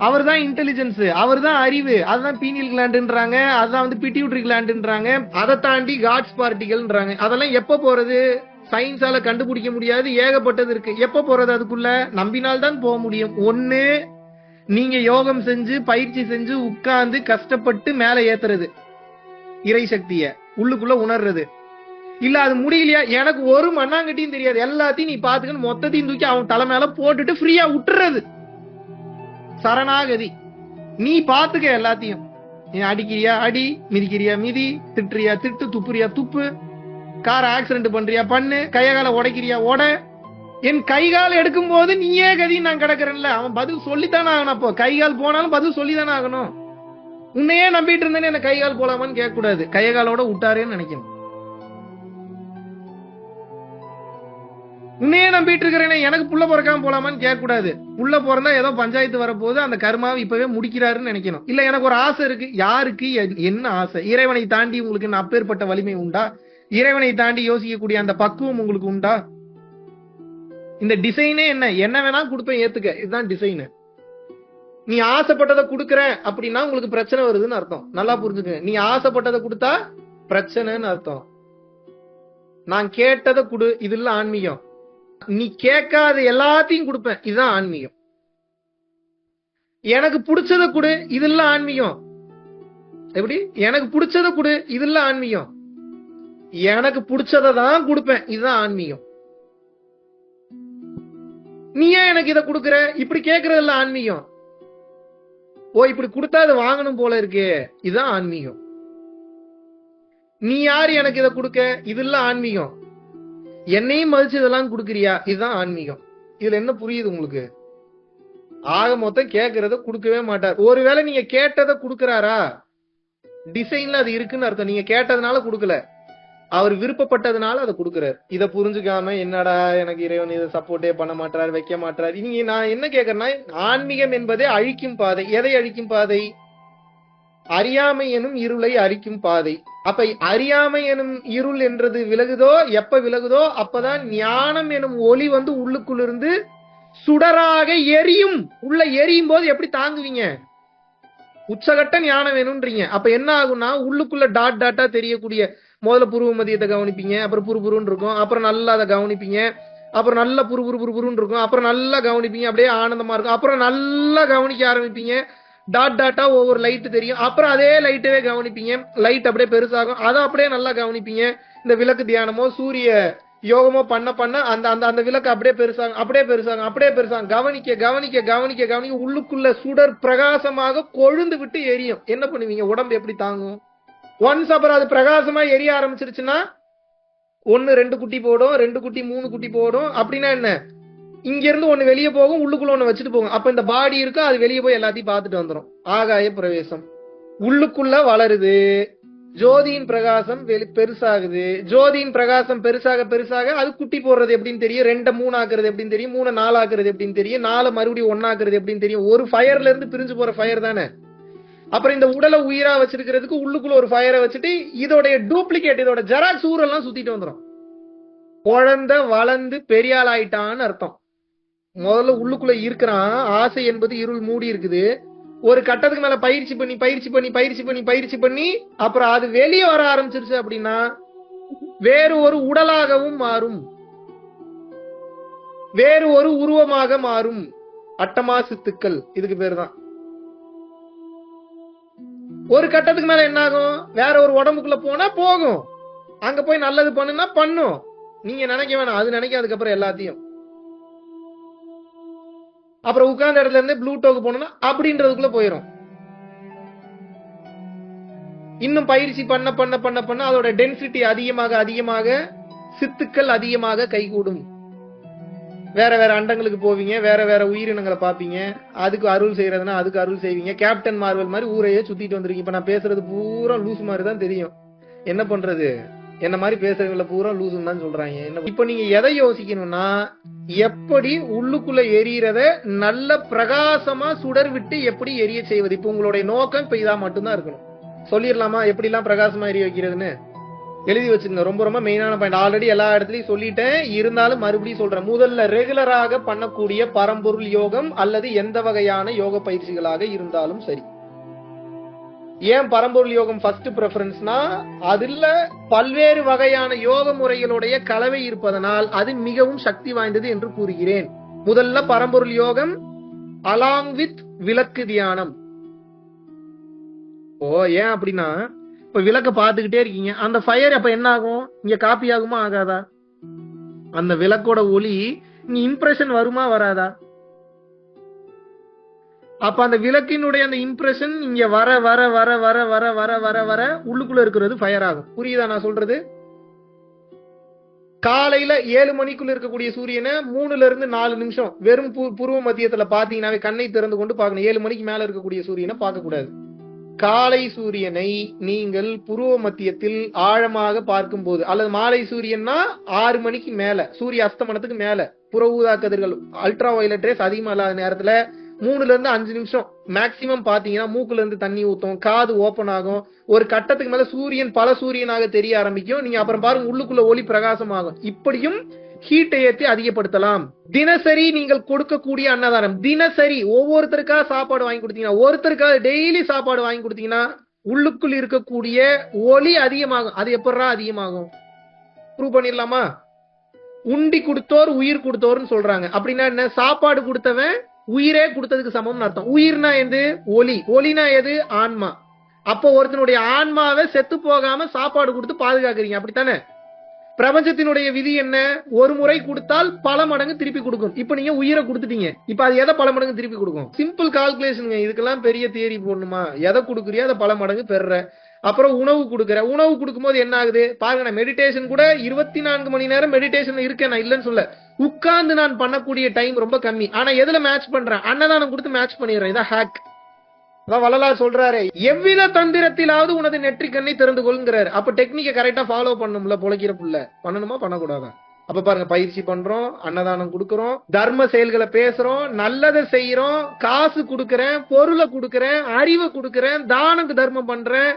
அவர் தான் இன்டெலிஜென்ஸ், அவர் தான் அறிவு. அதுதான் பீனியல் கிளாண்டுன்றாங்க, அதுதான் பிட்யூட்டரி கிளாண்டுன்றாங்க, அதை தாண்டி காட்ஸ் பார்ட்டிகள்ன்றாங்க. அதெல்லாம் எப்ப போறது? சயின்ஸால கண்டுபிடிக்க முடியாது, ஏகப்பட்டது இருக்கு. எப்ப போறது? அதுக்குள்ள நம்பினால்தான் போக முடியும். ஒண்ணு, நீங்க யோகம் செஞ்சு பயிற்சி செஞ்சு உட்கார்ந்து கஷ்டப்பட்டு மேல ஏத்துறது, இறை சக்திய உள்ளுக்குள்ள உணர்றது. இல்ல அது முடியலையா, எனக்கு ஒரு மண்ணாங்கட்டியும் தெரியாது, எல்லாத்தையும் நீ பாத்துக்கணும், மொத்தத்தையும் தூக்கி அவன் தலை மேல போட்டுட்டு ஃப்ரீயா விட்டுறது. சரணாகதி. நீ பாத்துக்க எல்லாத்தையும். நீ அடிக்கிறியா அடி, மிதிக்கிறியா மிதி, திட்டுறியா திட்டு, துப்புறியா துப்பு, கார் ஆக்சிடென்ட் பண்றியா பண்ணு, கையகால உடைக்கிறியா உட. என் கைகால் எடுக்கும் போது நீயே கதி நான் கிடக்குறேன்ல, அவன் பதில் சொல்லித்தானே ஆகணும். அப்போ கைகால் போனாலும் பதில் சொல்லித்தானே ஆகணும். உன்னையே நம்பிட்டு இருந்தேன்னு என்ன கைகால் போலாமான்னு கேட்க கூடாது, கையகாலோட விட்டாரேன்னு நினைக்கணும். உன்னையே நம்பிட்டு இருக்கிறேனே எனக்கு புள்ள பிறக்காம போலாமான்னு கேட்க கூடாது. புள்ள பிறந்தா ஏதோ பஞ்சாயத்து வரப்போது அந்த கர்மாவை இப்பவே முடிக்கிறாருன்னு நினைக்கணும். இல்ல எனக்கு ஒரு ஆசை இருக்கு. யாருக்கு என்ன ஆசை? இறைவனை தாண்டி உங்களுக்கு என்ன அப்பேற்பட்ட வலிமை உண்டா? இறைவனை தாண்டி யோசிக்கக்கூடிய அந்த பக்குவம் உங்களுக்கு உண்டா? இந்த டிசைனே என்ன வேணா கொடுப்பேன், ஏத்துக்க, இதுதான் டிசைன். நீ ஆசைப்பட்டதை கொடுக்கற அப்படின்னா உங்களுக்கு பிரச்சனை வருதுன்னு அர்த்தம். நல்லா புரிஞ்சுக்க. நீ ஆசைப்பட்டதை கொடுத்தா பிரச்சனைன்னு அர்த்தம். நான் கேட்டதை கொடு, இது இல்ல ஆன்மீகம். நீ கேட்காத எல்லாத்தையும் கொடுப்பேன், இதுதான் ஆன்மீகம். எனக்கு பிடிச்சதை கொடு, இது இல்ல ஆன்மீகம். எப்படி? எனக்கு பிடிச்சதை கொடு, இது இல்ல ஆன்மீகம். எனக்கு பிடிச்சதை தான் கொடுப்பேன், இதுதான் ஆன்மீகம். நீ ஏன் எனக்கு இதை கொடுக்கற, இப்படி கேட்கறது இல்ல ஆன்மீகம். ஓ இப்படி கொடுத்தா அதை வாங்கணும் போல இருக்கு, இதுதான் ஆன்மீகம். நீ யாரு எனக்கு இதை கொடுக்க, இது இல்ல ஆன்மீகம். என்னையும் மதிச்சு இதெல்லாம் கொடுக்கறியா, இதுதான் ஆன்மீகம். இதுல என்ன புரியுது உங்களுக்கு? ஆக மொத்தம் கேட்கறத கொடுக்கவே மாட்டார். ஒருவேளை நீங்க கேட்டதை கொடுக்கறாரா, டிசைன்ல அது இருக்குன்னு அர்த்தம். நீங்க கேட்டதுனால கொடுக்கல, அவர் விருப்பப்பட்டதுனால அதை கொடுக்கிறார். இதை புரிஞ்சுக்காம என்னடா எனக்கு இறைவன் இதை சப்போர்ட்டே பண்ண மாட்டார், வைக்க மாட்டார். நீங்க நான் என்ன கேட்கறேன்னா, ஆன்மீகம் என்பதே அழிக்கும் பாதை. எதை அழிக்கும் பாதை? அறியாமை எனும் இருளை அழிக்கும் பாதை. அப்ப அறியாமை எனும் இருள் என்றது விலகுதோ, எப்ப விலகுதோ அப்பதான் ஞானம் எனும் ஒளி வந்து உள்ளுக்குள்ள இருந்து சுடராக எரியும். உள்ள எரியும் போது எப்படி தாங்குவீங்க? உச்சகட்ட ஞானம் வேணும்ன்றீங்க. அப்ப என்ன ஆகும்னா உள்ளுக்குள்ள டாட் டாட்டா தெரியக்கூடிய, முதல்ல புருவ மதியத்தை கவனிப்பீங்க, அப்புறம் புருன்னு இருக்கும், அப்புறம் நல்லா அதை கவனிப்பீங்க, அப்புறம் நல்லா புருன்னு இருக்கும், அப்புறம் நல்லா கவனிப்பீங்க, அப்படியே ஆனந்தமா இருக்கும், அப்புறம் நல்லா கவனிக்க ஆரம்பிப்பீங்க, டாட் டாட்டா ஒவ்வொரு லைட் தெரியும், அப்புறம் அதே லைட்டவே கவனிப்பீங்க, லைட் அப்படியே பெருசாகும், அதை அப்படியே நல்லா கவனிப்பீங்க. இந்த விளக்கு தியானமோ சூரிய யோகமோ பண்ண பண்ண அந்த அந்த அந்த விளக்கு அப்படியே பெருசாகும், அப்படியே பெருசாகும், அப்படியே பெருசாகும். கவனிக்க கவனிக்க கவனிக்க கவனிக்க உள்ளுக்குள்ள சுடர் பிரகாசமாக கொழுந்து விட்டு எரியும். என்ன பண்ணுவீங்க? உடம்பு எப்படி தாங்கும்? ஒன்ஸ் அப்புறம் அது பிரகாசமா எரிய ஆரம்பிச்சிருச்சுன்னா 1 2 குட்டி போடும், 2 குட்டி 3 குட்டி போடும். அப்படின்னா என்ன? இங்க இருந்து ஒண்ணு வெளியே போகும், உள்ளுக்குள்ள ஒண்ணு வச்சுட்டு போகும். அப்ப இந்த பாடி இருக்கும், அது வெளியே போய் எல்லாத்தையும் பார்த்துட்டு வந்துடும். ஆகாய பிரவேசம். உள்ளுக்குள்ள வளருது, ஜோதியின் பிரகாசம் பெருசாகுது. ஜோதியின் பிரகாசம் பெருசாக பெருசாக அது குட்டி போடுறது எப்படின்னு தெரியும், 2 3 ஆக்குறது எப்படின்னு தெரியும், 3 4 ஆக்குறது எப்படின்னு தெரியும், 4 மறுபடியும் 1 ஆக்குறது எப்படின்னு தெரியும். ஒரு ஃபயர்ல இருந்து பிரிஞ்சு போற ஃபயர் தானே. அப்புறம் இந்த உடலை உயிரா வச்சிருக்கிறதுக்கு உள்ளுக்குள்ள ஒரு ஃபயரை வச்சுட்டு இதோடைய டூப்ளிகேட், இதோட ஜெராக்ஸ் ஊரெல்லாம் சுத்திட்டு வந்துடும். குழந்தை வளர்ந்து பெரிய ஆள் ஆயிட்டான்னு அர்த்தம். முதல்ல உள்ளுக்குள்ள இருக்கிறான், ஆசை என்பது இருள் மூடி இருக்குது. ஒரு கட்டத்துக்கு மேல பயிற்சி பண்ணி பயிற்சி பண்ணி பயிற்சி பண்ணி பயிற்சி பண்ணி அப்புறம் அது வெளியே வர ஆரம்பிச்சிருச்சு அப்படின்னா வேறு ஒரு உடலாகவும் மாறும், வேறு ஒரு உருவமாக மாறும். அட்டமா சித்துக்கள் இதுக்கு பேரு தான். ஒரு கட்டத்துக்கு மேல என்ன ஆகும்? வேற ஒரு உடம்புக்குள்ள போனா போகும், அங்க போய் நல்லது பண்ணுனா பண்ணும். நீங்க நினைக்க வேணாம், அது நினைக்காதுக்கு அப்புறம் எல்லாத்தையும். அப்புறம் உட்கார்ந்த இடத்துல இருந்து ப்ளூட்டோக்கு போனோம்னா அப்படின்றதுக்குள்ள போயிடும். இன்னும் பயிற்சி பண்ண பண்ண பண்ண பண்ண அதோட டென்சிட்டி அதிகமாக அதிகமாக சித்துக்கள் அதிகமாக கைகூடும். வேற வேற அண்டங்களுக்கு போவீங்க, வேற வேற உயிரினங்களை பார்ப்பீங்க, அதுக்கு அருள் செய்யறதுன்னா அதுக்கு அருள் செய்வீங்க. கேப்டன் மார்வல் மாதிரி ஊரையே சுத்திட்டு வந்துருக்கீங்க. இப்ப நான் பேசுறது பூரா லூஸ் மாதிரி தான் தெரியும். என்ன பண்றது? என்ன மாதிரி பேசுறவங்கள பூரா லூசுன்னு தான் சொல்றாங்க. என்ன இப்ப நீங்க எதை யோசிக்கணும்னா, எப்படி உள்ளுக்குள்ள எரியறத நல்ல பிரகாசமா சுடர் விட்டு எப்படி எரிய செய்வது. இப்ப உங்களுடைய நோக்கம் இப்ப இதா மட்டும்தான் இருக்கணும். சொல்லிடலாமா எப்படி எல்லாம் பிரகாசமா எரிய வைக்கிறதுன்னு? எழுதி வச்சிருங்க. ரொம்ப ரொம்ப மெயினான பாயிண்ட். ஆல்ரெடி எல்லா இடத்துலயும் சொல்லிட்டேன், இருந்தாலும் மறுபடியும் சொல்றேன். முதல்ல ரெகுலராக பண்ணக்கூடிய பரம்பொருள் யோகம் அல்லது எந்த வகையான யோக பயிற்சிகளாக இருந்தாலும் சரி. ஏன் பரம்பொருள் யோகம் ஃபர்ஸ்ட் பிரெஃபரன்ஸ்னா, அதுல பல்வேறு வகையான யோக முறைகளுடைய கலவை இருப்பதனால் அது மிகவும் சக்தி வாய்ந்தது என்று கூறுகிறேன். முதல்ல பரம்பொருள் யோகம் அலாங் வித் விளக்கு தியானம். ஏன் அப்படின்னா, இப்ப விளக்க பார்த்துக்கிட்டே இருக்கீங்க, அந்த ஃபயர் அப்ப என்ன ஆகும்? இங்க காப்பி ஆகுமா ஆகாதா? அந்த விளக்கோட ஒளி இங்க இம்ப்ரெஷன் வருமா வராதா? அப்ப அந்த விளக்கினுடைய அந்த இம்ப்ரெஷன் இங்க வர வர வர வர வர வர வர வர உள்ளுக்குள்ள இருக்கிறது ஃபயர் ஆகும். புரியுதா நான் சொல்றது? காலையில 7 மணிக்குள்ள இருக்கக்கூடிய சூரியனை 3ல இருந்து 4 நிமிஷம் வெறும் புருவ மத்தியத்துல பாத்தீங்கன்னாவே, கண்ணை திறந்து கொண்டு பார்க்கணும். 7 மணிக்கு மேல இருக்கக்கூடிய சூரியனை பார்க்க கூடாது. காலை சூரியனை நீங்கள் புருவ மத்தியத்தில் ஆழமாக பார்க்கும் போது, அல்லது மாலை சூரியன்னா 6 மணிக்கு மேல, சூரிய அஸ்தமனத்துக்கு மேல, புற ஊதா கதிர்கள் அல்ட்ரா வயலட் ரேஸ் அதிகமா இல்லாத நேரத்துல 3ல இருந்து 5 நிமிஷம் மேக்சிமம் பாத்தீங்கன்னா மூக்குல இருந்து தண்ணி ஊத்தும், காது ஓபன் ஆகும். ஒரு கட்டத்துக்கு மேல சூரியன் பல சூரியனாக தெரிய ஆரம்பிக்கும். நீங்க அப்புறம் பாருங்க உள்ளுக்குள்ள ஒளி பிரகாசமாகும். இப்படியும் ஹீட்டை ஏற்றி அதிகப்படுத்தலாம். தினசரி நீங்கள் கொடுக்கக்கூடிய அன்னதானம், தினசரி ஒவ்வொருத்தருக்காக சாப்பாடு வாங்கி கொடுத்தீங்கன்னா, ஒருத்தருக்காக டெய்லி சாப்பாடு வாங்கி கொடுத்தீங்கன்னா உள்ளுக்குள் இருக்கக்கூடிய ஒளி அதிகமாகும். அது எப்படா அதிகமாகும்? ப்ரூவ் பண்ணிடலாமா? உண்டி கொடுத்தோர் உயிர் கொடுத்தோர்னு சொல்றாங்க. அப்படின்னா என்ன? சாப்பாடு கொடுத்தவன் உயிரே கொடுத்ததுக்கு சமம்னு அர்த்தம். உயிர்னா எது? ஒளி. ஒளினா எது? ஆன்மா. அப்போ ஒருத்தனுடைய ஆன்மாவை செத்து போகாம சாப்பாடு கொடுத்து பாதுகாக்கிறீங்க, அப்படித்தானே? பிரபஞ்சத்தினுடைய விதி என்ன? ஒரு முறை கொடுத்தால் பல மடங்கு திருப்பி கொடுக்கும். இப்ப நீங்க உயிரை கொடுத்துட்டீங்க, இப்ப அது எதை பல மடங்கு திருப்பி கொடுக்கும்? Simple calculation. இதுக்கெல்லாம் பெரிய தியரி போடணுமா? எதை கொடுக்குறியோ அதை பல மடங்கு பெற. அப்புறம் உணவு கொடுக்குற, உணவு கொடுக்கும் போது என்ன ஆகுது பாருங்க. நான் மெடிடேஷன் கூட 24 மணி நேரம் மெடிடேஷன் இருக்கேன், நான் இல்லைன்னு சொல்ல. உட்கார்ந்து நான் பண்ணக்கூடிய டைம் ரொம்ப கம்மி. ஆனா எதுல மேட்ச் பண்றேன்? அன்னதானம் கொடுத்து மேட்ச் பண்ணிடுறேன். இதான் ஹேக். வள்ளலார் சொல்றாரு, எவ்வித தந்திரத்திலாவது உனது நெற்றிக்கண்ணை திறந்து கொள்ளுங்கிறாரு. அப்ப டெக்னிக்கை கரெக்டா ஃபாலோ பண்ணணும்ல. பொழைக்கிற புள்ள பண்ணணுமா பண்ணக்கூடாதா? அப்ப பாருங்க, பயிற்சி பண்றோம், அன்னதானம் கொடுக்கறோம், தர்ம செயல்களை பேசுறோம், நல்லதை செய்யறோம், காசு கொடுக்கறேன், பொருளை கொடுக்கறேன், அறிவை கொடுக்கறேன், தானக்கு தர்மம் பண்றேன்,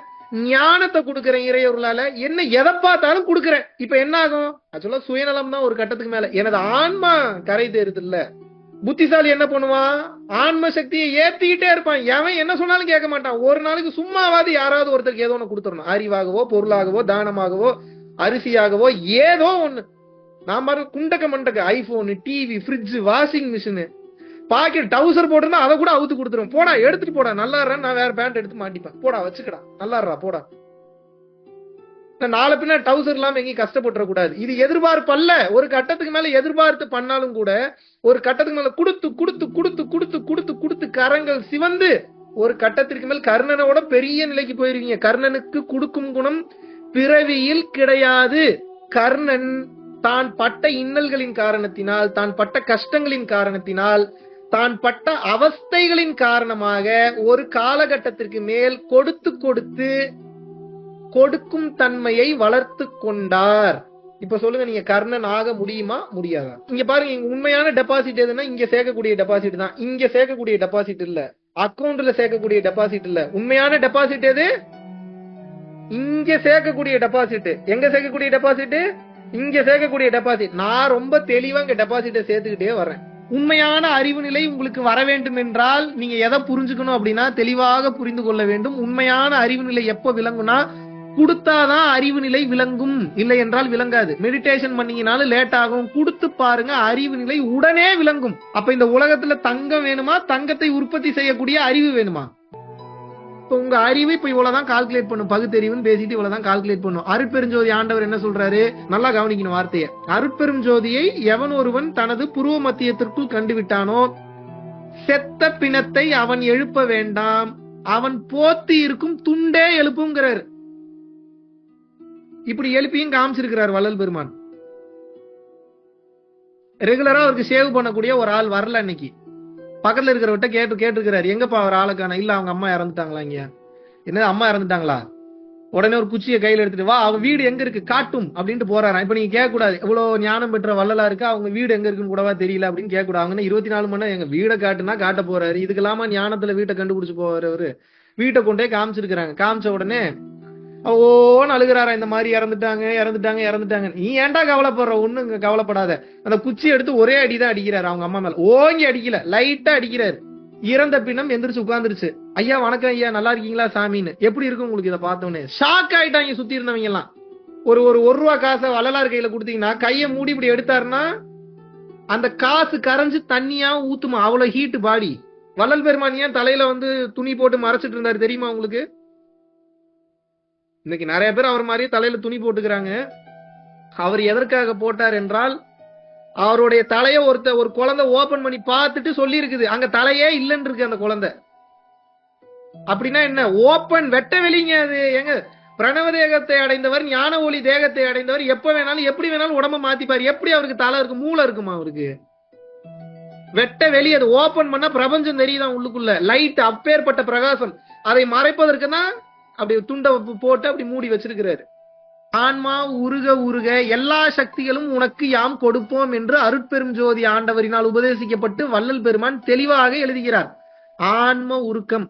ஞானத்தை கொடுக்கறேன் இறையொருளால, என்ன எதை பார்த்தாலும் கொடுக்கறேன். இப்ப என்ன ஆகும்? ஆக்சுவலா சுயநலம் தான் ஒரு கட்டத்துக்கு மேல. எனது ஆன்மா கரை தேறுது இல்ல. புத்திசாலி என்ன பண்ணுவான்? ஆன்ம சக்தியை ஏத்திக்கிட்டே இருப்பான். எவன் என்ன சொன்னாலும் கேட்க மாட்டான். ஒரு நாளைக்கு சும்மாவாது யாராவது ஒருத்தருக்கு ஏதோ ஒண்ணு கொடுத்துடணும். அறிவாகவோ, பொருளாகவோ, தானமாகவோ, அரிசியாகவோ, ஏதோ ஒண்ணு. நான் பாரு குண்டக்க மண்டக்க iPhone, TV, fridge, washing machine, pocket டவுசர் போட்டுருந்தா அதை கூட அவுத்து கொடுத்துருவோம். போடா எடுத்துட்டு போடா, நல்லா நான் வேற பேண்ட் எடுத்து மாட்டிப்பேன். போடா வச்சுக்கடா, நல்லா போடா. நாளை பின்ன டவுசர் இல்லாம எங்கேயும் கஷ்டப்பட்டுற கூடாது. இது எதிர்பார்ப்பல்ல. ஒரு கட்டத்துக்கு மேல எதிர்பார்த்து பண்ணாலும் கூட ஒரு கட்டத்துக்கு மேல கொடுத்து கொடுத்து கொடுத்து கொடுத்து கொடுத்து கொடுத்து கரங்கள் சிவந்து ஒரு கட்டத்திற்கு மேல் கர்ணனோட பெரிய நிலைக்கு போயிருவீங்க. கர்ணனுக்கு கொடுக்கும் குணம் பிறவியில் கிடையாது. கர்ணன் தான் பட்ட இன்னல்களின் காரணத்தினால், தான் பட்ட கஷ்டங்களின் காரணத்தினால், தான் பட்ட அவஸ்தைகளின் காரணமாக ஒரு காலகட்டத்திற்கு மேல் கொடுத்து கொடுத்து கொடுக்கும் தன்மையை வளர்த்து கொண்டார். இப்ப சொல்லுங்க, நீங்க கர்ணன் ஆக முடியுமா? முடியாதா? இங்க பாருங்க, உண்மையான டெபாசிட் எதுனா இங்க சேர்க்கக்கூடிய டெபாசிட் தான். இங்க சேர்க்கக்கூடிய டெபாசிட் இல்ல, அக்கவுண்ட்ல சேர்க்கக்கூடிய டெபாசிட் இல்ல. உண்மையான டெபாசிட் எது? இங்க சேர்க்கக்கூடிய டெபாசிட். எங்க சேர்க்கக்கூடிய டெபாசிட்? இங்க சேர்க்கக்கூடிய டெபாசிட். நான் ரொம்ப தெளிவா இங்க டெபாசிட்டை சேர்த்துக்கிட்டே வரேன். உண்மையான அறிவு நிலை உங்களுக்கு வர வேண்டும் என்றால் நீங்க எதை புரிஞ்சுக்கணும் அப்படின்னா தெளிவாக புரிந்து கொள்ள வேண்டும். உண்மையான அறிவு நிலை எப்ப விளங்கும்னா கொடுத்தாதான் அறிவு நிலை விளங்கும், இல்லை என்றால் விளங்காது. மெடிடேஷன் பண்ணீங்கனாலும் லேட் ஆகும். கொடுத்து பாருங்க, அறிவு நிலை உடனே விளங்கும். அப்ப இந்த உலகத்துல தங்கம் வேணுமா? தங்கத்தை உற்பத்தி செய்யக்கூடிய அறிவு வேணுமா? இப்ப உங்க அறிவு இப்ப இவ்வளவுதான் கால்குலேட் பண்ணும். பகுத்தறிவுன்னு பேசிட்டு இவ்வளவுதான் கால்குலேட் பண்ணும். அருட்பெருஞ்சோதி ஆண்டவர் என்ன சொல்றாரு? நல்லா கவனிக்கணும் வார்த்தையை. அருட்பெரும் ஜோதியை எவன் ஒருவன் தனது புருவ மத்தியத்திற்குள் கண்டுவிட்டானோ செத்த பிணத்தை அவன் எழுப்ப வேண்டாம், அவன் போத்தி இருக்கும் துண்டே எழுப்புங்கிறார். இப்படி எழுப்பியும் காமிச்சிருக்கிறார் வள்ளல் பெருமான். ரெகுலரா அவருக்கு சேவ் பண்ணக்கூடிய ஒரு ஆள் வரல. அன்னைக்கு பக்கத்துல இருக்கிறவட்ட கேட்டுக்கிறாரு, எங்கப்பா அவர் ஆளுக்கான? இல்ல அவங்க அம்மா இறந்துட்டாங்களா? இங்க என்ன அம்மா இறந்துட்டாங்களா? உடனே ஒரு குச்சியை கையில எடுத்துட்டு வா, அவங்க வீடு எங்க இருக்கு காட்டும் அப்படின்ட்டு போறாராம். இப்ப நீங்க கேட்க கூடாது, இவ்வளவு ஞானம் பெற்ற வள்ளலா இருக்கு, அவங்க வீடு எங்க இருக்குன்னு கூடவா தெரியல அப்படின்னு கேட்க கூடாது. அவங்க 24 மணி நேரம் எங்க வீடை காட்டுனா காட்ட போறாரு. இதுக்கெல்லாமா ஞானத்துல வீட்டை கண்டுபிடிச்சு போவாரு அவரு. வீட்டை கொண்டே காமிச்சிருக்கிறாங்க. காமிச்ச உடனே ஓன்னு அழுகிறாரா, இந்த மாதிரி இறந்துட்டாங்க. நீ ஏன்டா கவலைப்படுற? ஒண்ணு கவலைப்படாத. அந்த குச்சி எடுத்து ஒரே அடிதான் அடிக்கிறாரு அவங்க அம்மா மேல. ஓங்கி அடிக்கல, லைட்டா அடிக்கிறாரு. இறந்த பின்னம் எந்திரிச்சு உட்கார்ந்துருச்சு. ஐயா வணக்கம் ஐயா, நல்லா இருக்கீங்களா சாமின்னு. எப்படி இருக்கும் உங்களுக்கு இதை பார்த்தோன்னே? ஷாக் ஆயிட்டாங்க சுத்தி இருந்தவங்க எல்லாம். ஒரு ரூபா காசை வள்ளலார் கையில கொடுத்தீங்கன்னா கையை மூடி இப்படி எடுத்தாருன்னா அந்த காசு கரைஞ்சு தண்ணியா ஊத்துமா, அவ்வளவு ஹீட் பாடி. வள்ளல் பெருமான் ஏன் தலையில துணி போட்டு மறைச்சிட்டு இருந்தாரு தெரியுமா உங்களுக்கு? இன்னைக்கு நிறைய பேர் அவர் மாதிரியே தலையில துணி போட்டுக்கிறாங்க. அவர் எதற்காக போட்டார் என்றால், அவருடைய தலைய ஒரு குழந்தை ஓபன் பண்ணி பார்த்துட்டு சொல்லி இருக்குது, அங்க தலையே இல்லைன்னு இருக்கு அந்த குழந்தை. அப்படின்னா என்ன? ஓபன் வெட்ட வெளிங்க அது. எங்க பிரணவ தேகத்தை அடைந்தவர், ஞான ஒளி தேகத்தை அடைந்தவர் எப்ப வேணாலும் எப்படி வேணாலும் உடம்ப மாத்திப்பாரு. எப்படி அவருக்கு தலை இருக்கு? மூளை இருக்குமா அவருக்கு? வெட்ட வெளி. அது ஓபன் பண்ணா பிரபஞ்சம் தெரியுதான் உள்ளுக்குள்ள. லைட் அப்பேற்பட்ட பிரகாசம். அதை மறைப்பதற்கு தான் அப்படி துண்டை போட்டு அப்படி மூடி வச்சிருக்கிறாரு. ஆன்மா உருக உருக எல்லா சக்திகளும் உனக்கு யாம் கொடுப்போம் என்று அருட்பெரும் ஜோதி ஆண்டவரினால் உபதேசிக்கப்பட்டு வள்ளல் பெருமான் தெளிவாக எழுதுகிறார். ஆன்ம உருக்கம்.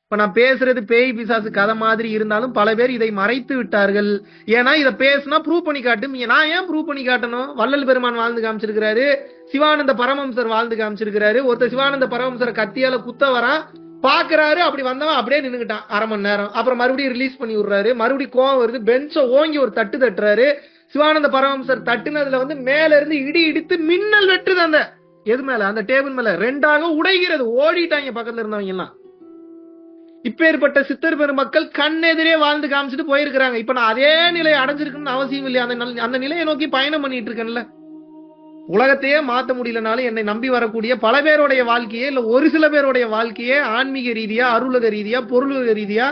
இப்ப நான் பேசுறது பேய் பிசாசு கதை மாதிரி இருந்தாலும் பல பேர் இதை மறைத்து விட்டார்கள். ஏன்னா இதை பேசுனா ப்ரூவ் பண்ணி காட்டும். நான் ஏன் ப்ரூவ் பண்ணி காட்டணும்? வள்ளல் பெருமான் வாழ்ந்து காமிச்சிருக்கிறாரு, சிவானந்த பரமஹம்சர் வாழ்ந்து காமிச்சிருக்கிறாரு. ஒருத்தர் சிவானந்த பரமஹம்சரை கத்தியால குத்த வரா, பாக்குறாரு, அப்படி வந்தவன் அப்படியே நின்னுக்கிட்டான் அரை மணி நேரம். அப்புறம் மறுபடியும் ரிலீஸ் பண்ணி விடுறாரு. மறுபடியும் கோவம் வருது, பெஞ்ச ஓங்கி ஒரு தட்டு தட்டுறாரு. சிவானந்த பரமஹம்சர் தட்டுனதுல மேல இருந்து இடி இடித்து மின்னல் வெட்டுது. அந்த எது மேல? அந்த டேபிள் மேல ரெண்டாக உடைகிறது. ஓடிட்டாங்க பக்கத்துல இருந்தவங்க எல்லாம். இப்பேற்பட்ட சித்தர் பெருமக்கள் கண்ணெதிரே வாழ்ந்து காமிச்சிட்டு போயிருக்கிறாங்க. இப்ப நான் அதே நிலையை அடைஞ்சிருக்கணும்னு அவசியம் இல்லையா? அந்த நிலையை நோக்கி பயணம் பண்ணிட்டு இருக்கேன்ல. உலகத்தையே மாத்த முடியலனாலும் என்னை நம்பி வரக்கூடிய பல பேருடைய வாழ்க்கையே, இல்ல ஒரு சில பேருடைய வாழ்க்கையே ஆன்மீக ரீதியா, அருளக ரீதியா, பொருளுக ரீதியா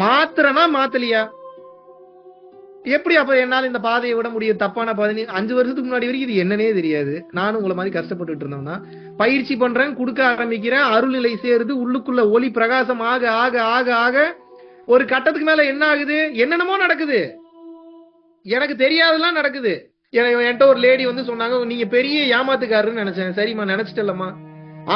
மாத்திரனா மாத்தலையா? எப்படி அப்ப என்னால இந்த பாதையை விட முடியும்? தப்பான 5 வருஷத்துக்கு முன்னாடி வரைக்கும் இது என்னன்னே தெரியாது. நானும் உங்களை மாதிரி கஷ்டப்பட்டு இருந்தோம்னா பயிற்சி பண்றேன், கொடுக்க ஆரம்பிக்கிறேன், அருள்நிலை சேருது, உள்ளுக்குள்ள ஒளி பிரகாசம் ஆக ஆக ஆக ஆக ஒரு கட்டத்துக்கு மேல என்ன ஆகுது? என்னென்னமோ நடக்குது, எனக்கு தெரியாதெல்லாம் நடக்குது. என்கிட்ட ஒரு லேடி சொன்னாங்க, நீங்க பெரிய ஏமாத்துக்காருன்னு நினைச்சேன். சரிம்மா, நினைச்சிட்டல்லம்மா.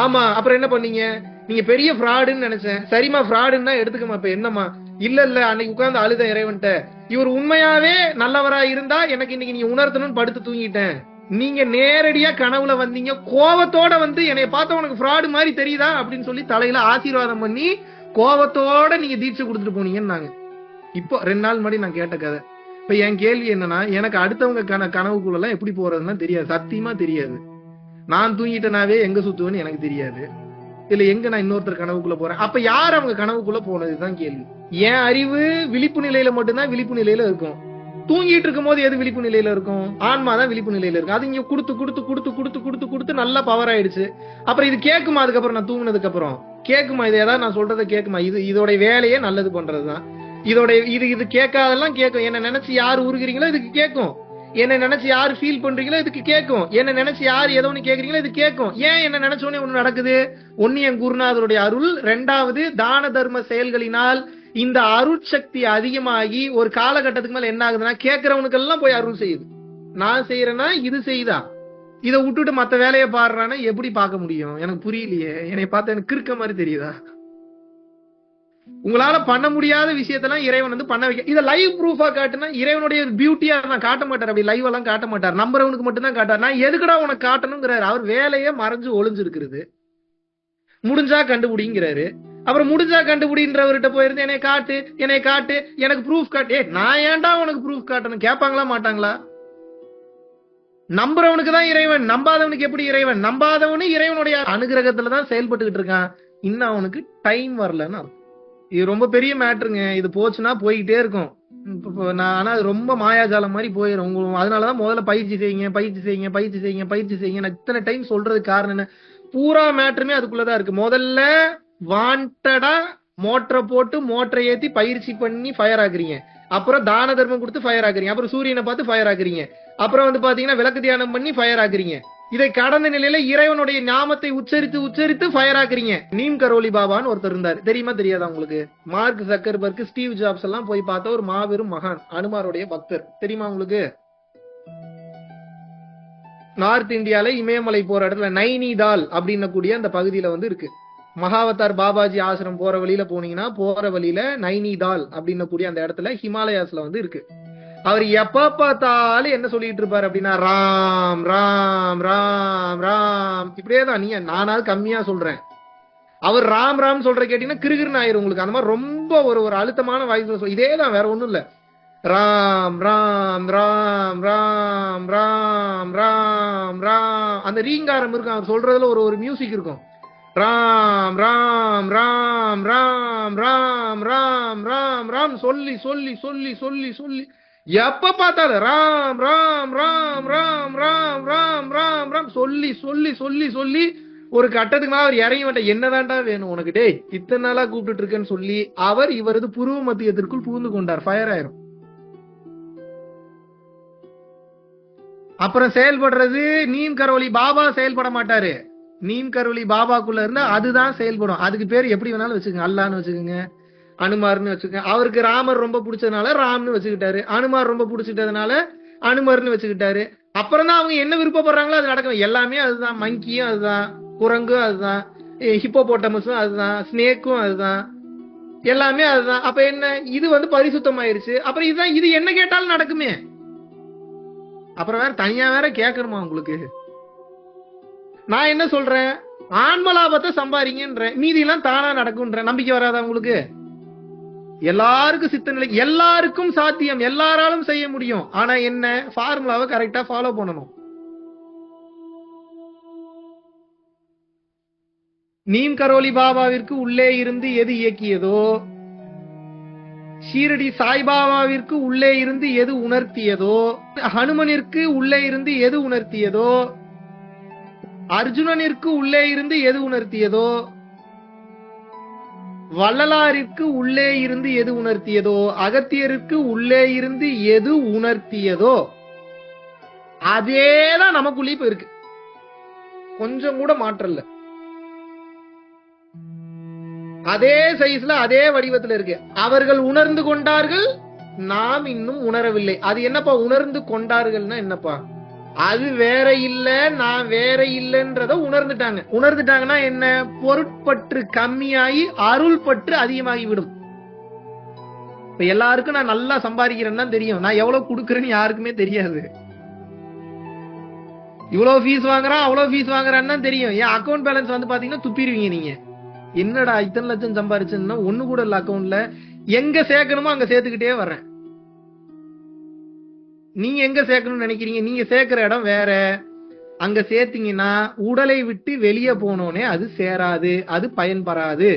ஆமா, அப்புறம் என்ன பண்ணீங்க? நீங்க பெரிய ஃப்ராடுன்னு நினைச்சேன். சரிம்மா, ஃப்ராடுன்னா எடுத்துக்கமா. இப்ப என்னம்மா? இல்ல அன்னைக்கு உட்கார்ந்து அழுத இறைவன்ட்ட, இவர் உண்மையாவே நல்லவரா இருந்தா எனக்கு இன்னைக்கு நீங்க உணர்த்தணும்னு படுத்து தூங்கிட்டேன். நீங்க நேரடியா கனவுல வந்தீங்க, கோவத்தோட வந்து என்னைய பார்த்த உனக்கு ஃப்ராடு மாதிரி தெரியுதா அப்படின்னு சொல்லி தலையில ஆசீர்வாதம் பண்ணி கோவத்தோட நீங்க தீட்சை கொடுத்துட்டு போனீங்கன்னாங்க. இப்போ 2 நாள் முன்னாடி நான் கேட்ட கதை. இப்ப என் கேள்வி என்னன்னா, எனக்கு அடுத்தவங்க கனவுக்குள்ள எல்லாம் எப்படி போறதுன்னா தெரியாது, சத்தியமா தெரியாது. நான் தூங்கிட்டனாவே எங்க சுத்துவேன்னு எனக்கு தெரியாது. இல்ல எங்க நான் இன்னொருத்தர் கனவுக்குள்ள போறேன். அப்ப யார் அவங்க கனவுக்குள்ள போனதுதான் கேள்வி. என் அறிவு விழிப்பு நிலையில மட்டும்தான் விழிப்பு நிலையில இருக்கும். தூங்கிட்டு இருக்கும் போது எது விழிப்பு நிலையில இருக்கும்? ஆன்மா தான் விழிப்பு நிலையில இருக்கும். அது இங்க குடுத்து குடுத்து குடுத்து குடுத்து குடுத்து குடுத்து நல்லா பவர் ஆயிடுச்சு. அப்புறம் இது கேக்குமா? அதுக்கப்புறம் நான் தூங்கினதுக்கு அப்புறம் கேக்குமா? இது ஏதாவது நான் சொல்றதை கேக்குமா? இதோட வேலையே நல்லது பண்றதுதான். இது கேட்காதெல்லாம் கேட்கும். என்ன நினைச்சு யாரு உருகிறீங்களோ இதுக்கு கேட்கும். என்ன நினைச்சு யாரு ஃபீல் பண்றீங்களோ இதுக்கு கேட்கும். என்ன நினைச்சு யாரு ஏதோ ஒண்ணு கேக்குறீங்களோ இது கேட்கும். ஏன் என்ன நினைச்சோன்னே ஒண்ணு நடக்குது? ஒன்னு என் குருநாதருடைய அருள், 2வது தான தர்ம செயல்களினால் இந்த அருட்சக்தி அதிகமாகி ஒரு காலகட்டத்துக்கு மேல என்ன ஆகுதுன்னா, கேட்கிறவனுக்கு எல்லாம் போய் அருள் செய்யுது. நான் செய்யறேன்னா இது செய்யுதா? இதை விட்டுட்டு மத்த வேலையை பாடுறான்னா எப்படி பார்க்க முடியும்? எனக்கு புரியலையே. என்னை பார்த்தா எனக்கு கிறுக்க மாதிரி தெரியுதா? உங்களால பண்ண முடியாத விஷயத்தெல்லாம் இறைவன் வந்து பண்ண வைக்க. இதை லைவ் ப்ரூஃபா காட்டுனா இறைவனுடைய பியூட்டியா நான் காட்ட மாட்டார். அப்படி லைவ் எல்லாம் காட்ட மாட்டார். நம்புறவனுக்கு மட்டும் தான் காட்டார். நான் எதுக்குடா உனக்கு காட்டணுங்கிறாரு. அவர் வேலையே மறைஞ்சு ஒளிஞ்சிருக்கிறது. முடிஞ்சா கண்டுபிடிங்கிறாரு. அப்புறம் முடிஞ்சா கண்டுபிடின்றவர்கிட்ட போயிருந்து என்னை காட்டு எனக்கு ப்ரூஃப் காட்டு. நான் ஏன்டா உனக்கு ப்ரூஃப் காட்டணும்? கேட்பாங்களா மாட்டாங்களா? நம்புறவனுக்கு தான் இறைவன், நம்பாதவனுக்கு எப்படி இறைவன்? நம்பாதவனு இறைவனுடைய அனுகிரகத்துலதான் செயல்பட்டுக்கிட்டு இருக்கான். இன்னும் அவனுக்கு டைம் வரலன்னு. இது ரொம்ப பெரிய மேட்டருங்க. இது போச்சுன்னா போய்கிட்டே இருக்கும். ஆனா அது ரொம்ப மாயாஜாலம் மாதிரி போயிடும். அதனாலதான் முதல்ல பயிற்சி செய்யுங்க. நான் இத்தனை டைம் சொல்றதுக்கு காரணம் என்ன? பூரா மேட்டருமே அதுக்குள்ளதான் இருக்கு. முதல்ல வாண்டடா மோட்டரை போட்டு மோட்டரை ஏத்தி பயிற்சி பண்ணி ஃபயர் ஆக்குறீங்க. அப்புறம் தான தர்மம் கொடுத்து ஃபயர் ஆக்குறீங்க. அப்புறம் சூரியனை பார்த்து ஃபயர் ஆக்குறீங்க. அப்புறம் வந்து பாத்தீங்கன்னா விளக்கு தியானம் பண்ணி ஃபயர் ஆக்குறீங்க. இதை கடந்த நிலையில இறைவனுடைய நாமத்தை உச்சரித்து ஃபயர் ஆக்குறீங்க. நீம் கரோலி பாபான்னு ஒருத்தர் இருந்தார். தெரியுமா தெரியாதா உங்களுக்கு? மார்க் ஜக்கர்பர்க், ஸ்டீவ் ஜாப்ஸ் எல்லாம் போய் பார்த்த ஒரு மாபெரும் மகான், அனுமாருடைய பக்தர். தெரியுமா உங்களுக்கு? நார்த் இந்தியால இமயமலை போற இடத்துல நைனிதால் அப்படின்னு கூடிய அந்த பகுதியில வந்து இருக்கு. மகாவதார் பாபாஜி ஆசிரம் போற வழியில போனீங்கன்னா போற வழியில நைனிதால் அப்படின்னு கூடிய அந்த இடத்துல ஹிமாலயாஸ்ல வந்து இருக்கு. அவர் எப்ப பார்த்தாலும் என்ன சொல்லிட்டு இருப்பாரு அப்படின்னா, ராம் ராம் ராம் ராம். இப்படியேதான். நீங்க நானாவது கம்மியா சொல்றேன். அவர் ராம் ராம் சொல்ற கேட்டீங்கன்னா கிருகிருன்னு ஆயிரும் உங்களுக்கு. அந்த மாதிரி ரொம்ப ஒரு அழுத்தமான வாய்ஸ்ல இதேதான், வேற ஒண்ணும் இல்ல. ராம் ராம் ராம் ராம் ராம் ராம் ராம். அந்த ரீங்காரம் இருக்கும். அவர் சொல்றதுல ஒரு மியூசிக் இருக்கும். ராம் ராம் ராம் ராம் ராம் ராம் ராம் ராம் சொல்லி சொல்லி சொல்லி சொல்லி சொல்லி எப்ப பார்த்தாலும் ராம் ராம் ராம் ராம் ராம் ராம் ராம் ராம் சொல்லி சொல்லி சொல்லி சொல்லி ஒரு கட்டத்துக்கு மேல அவர் இறங்கி மாட்டேன். என்னதான்டா வேணும் உனக்கு? டேய் இத்தனை நாளா கூப்பிட்டு இருக்கேன்னு சொல்லி அவர் இவரது புருவ மத்தியத்திற்குள் புகுந்து கொண்டார். ஃபயர் ஆயிரும். அப்புறம் செயல்படுறது நீம் கரோலி பாபா செயல்பட மாட்டாரு. நீம் கரோலி பாபாக்குள்ள இருந்தா அதுதான் செயல்படும். அதுக்கு பேர் எப்படி வேணாலும் வச்சுக்கோங்க. அல்லான்னு வச்சுக்கோங்க, அனுமார்னு வச்சுக்கோங்க. அவருக்கு ராமர் ரொம்ப பிடிச்சதுனால ராம்னு வச்சுக்கிட்டாரு. அனுமார் ரொம்ப பிடிச்சிட்டதுனால அனுமர்னு வச்சுக்கிட்டாரு. அப்புறம் தான் அவங்க என்ன விருப்பப்படுறாங்களோ அது நடக்கும். எல்லாமே அதுதான். மங்கியும் அதுதான், குரங்கும் அதுதான், ஹிப்போபோட்டமஸும் அதுதான், ஸ்னேக்கும் அதுதான், எல்லாமே அதுதான். அப்ப என்ன? இது வந்து பரிசுத்தமாயிருச்சு. அப்புறம் இதுதான். இது என்ன கேட்டாலும் நடக்குமே. அப்புறம் வேற தனியா வேற கேட்கணுமா உங்களுக்கு? நான் என்ன சொல்றேன்? ஆன்மலாபத்தை சம்பாதிங்கன்றேன். மீதி எல்லாம் தானா நடக்கும்ன்ற நம்பிக்கை வராதா உங்களுக்கு? எல்லாருக்கும் சித்தநிலை, எல்லாருக்கும் சாத்தியம், எல்லாராலும் செய்ய முடியும். ஆனா என்ன? ஃபார்முலாவை கரெக்டா ஃபாலோ பண்ணணும். நீம் கரோலி பாபாவிற்கு உள்ளே இருந்து எது இயக்கியதோ, ஷீரடி சாய்பாபாவிற்கு உள்ளே இருந்து எது உணர்த்தியதோ, ஹனுமனிற்கு உள்ளே இருந்து எது உணர்த்தியதோ, அர்ஜுனனிற்கு உள்ளே இருந்து எது உணர்த்தியதோ, வள்ளலாரிற்கு உள்ளே இருந்து எது உணர்த்தியதோ, அகத்தியருக்கு உள்ளே இருந்து எது உணர்த்தியதோ அதேதான் நமக்குள்ளே இப்ப இருக்கு. கொஞ்சம் கூட மாற்றல. அதே சைஸ்ல அதே வடிவத்துல இருக்கு. அவர்கள் உணர்ந்து கொண்டார்கள், நாம் இன்னும் உணரவில்லை. அது என்னப்பா உணர்ந்து கொண்டார்கள்னா என்னப்பா? அது வேற இல்ல, நான் வேற இல்லன்றத உணர்ந்துட்டாங்க. உணர்ந்துட்டாங்கன்னா என்ன? பொருட்பற்று கம்மியாகி அருள் பற்று அதிகமாகி விடும். இப்ப எல்லாருக்கும் நான் நல்லா சம்பாதிக்கிறேன்னு தான் தெரியும், நான் எவ்வளவு கொடுக்குறேன்னு யாருக்குமே தெரியாது. இவ்வளவு ஃபீஸ் வாங்குறான் அவ்வளவு ஃபீஸ் வாங்குறான்னு தான் தெரியும். என் அக்கௌண்ட் பேலன்ஸ் வந்து பாத்தீங்கன்னா துப்பிடுவீங்க நீங்க. என்னடா இத்தனை லட்சம் சம்பாரிச்சுன்னா ஒண்ணு கூட இல்ல அக்கௌண்ட்ல. எங்க சேர்க்கணுமோ அங்க சேர்த்துக்கிட்டே வர்றேன். நீங்க எங்க சேர்க்கணும்னு நினைக்கிறீங்க? நீங்க சேர்க்கிற இடம் வேற. அங்க சேர்த்தீங்கன்னா உடலை விட்டு வெளியே போனோனே அது சேராது, அது பயன்பெறாது.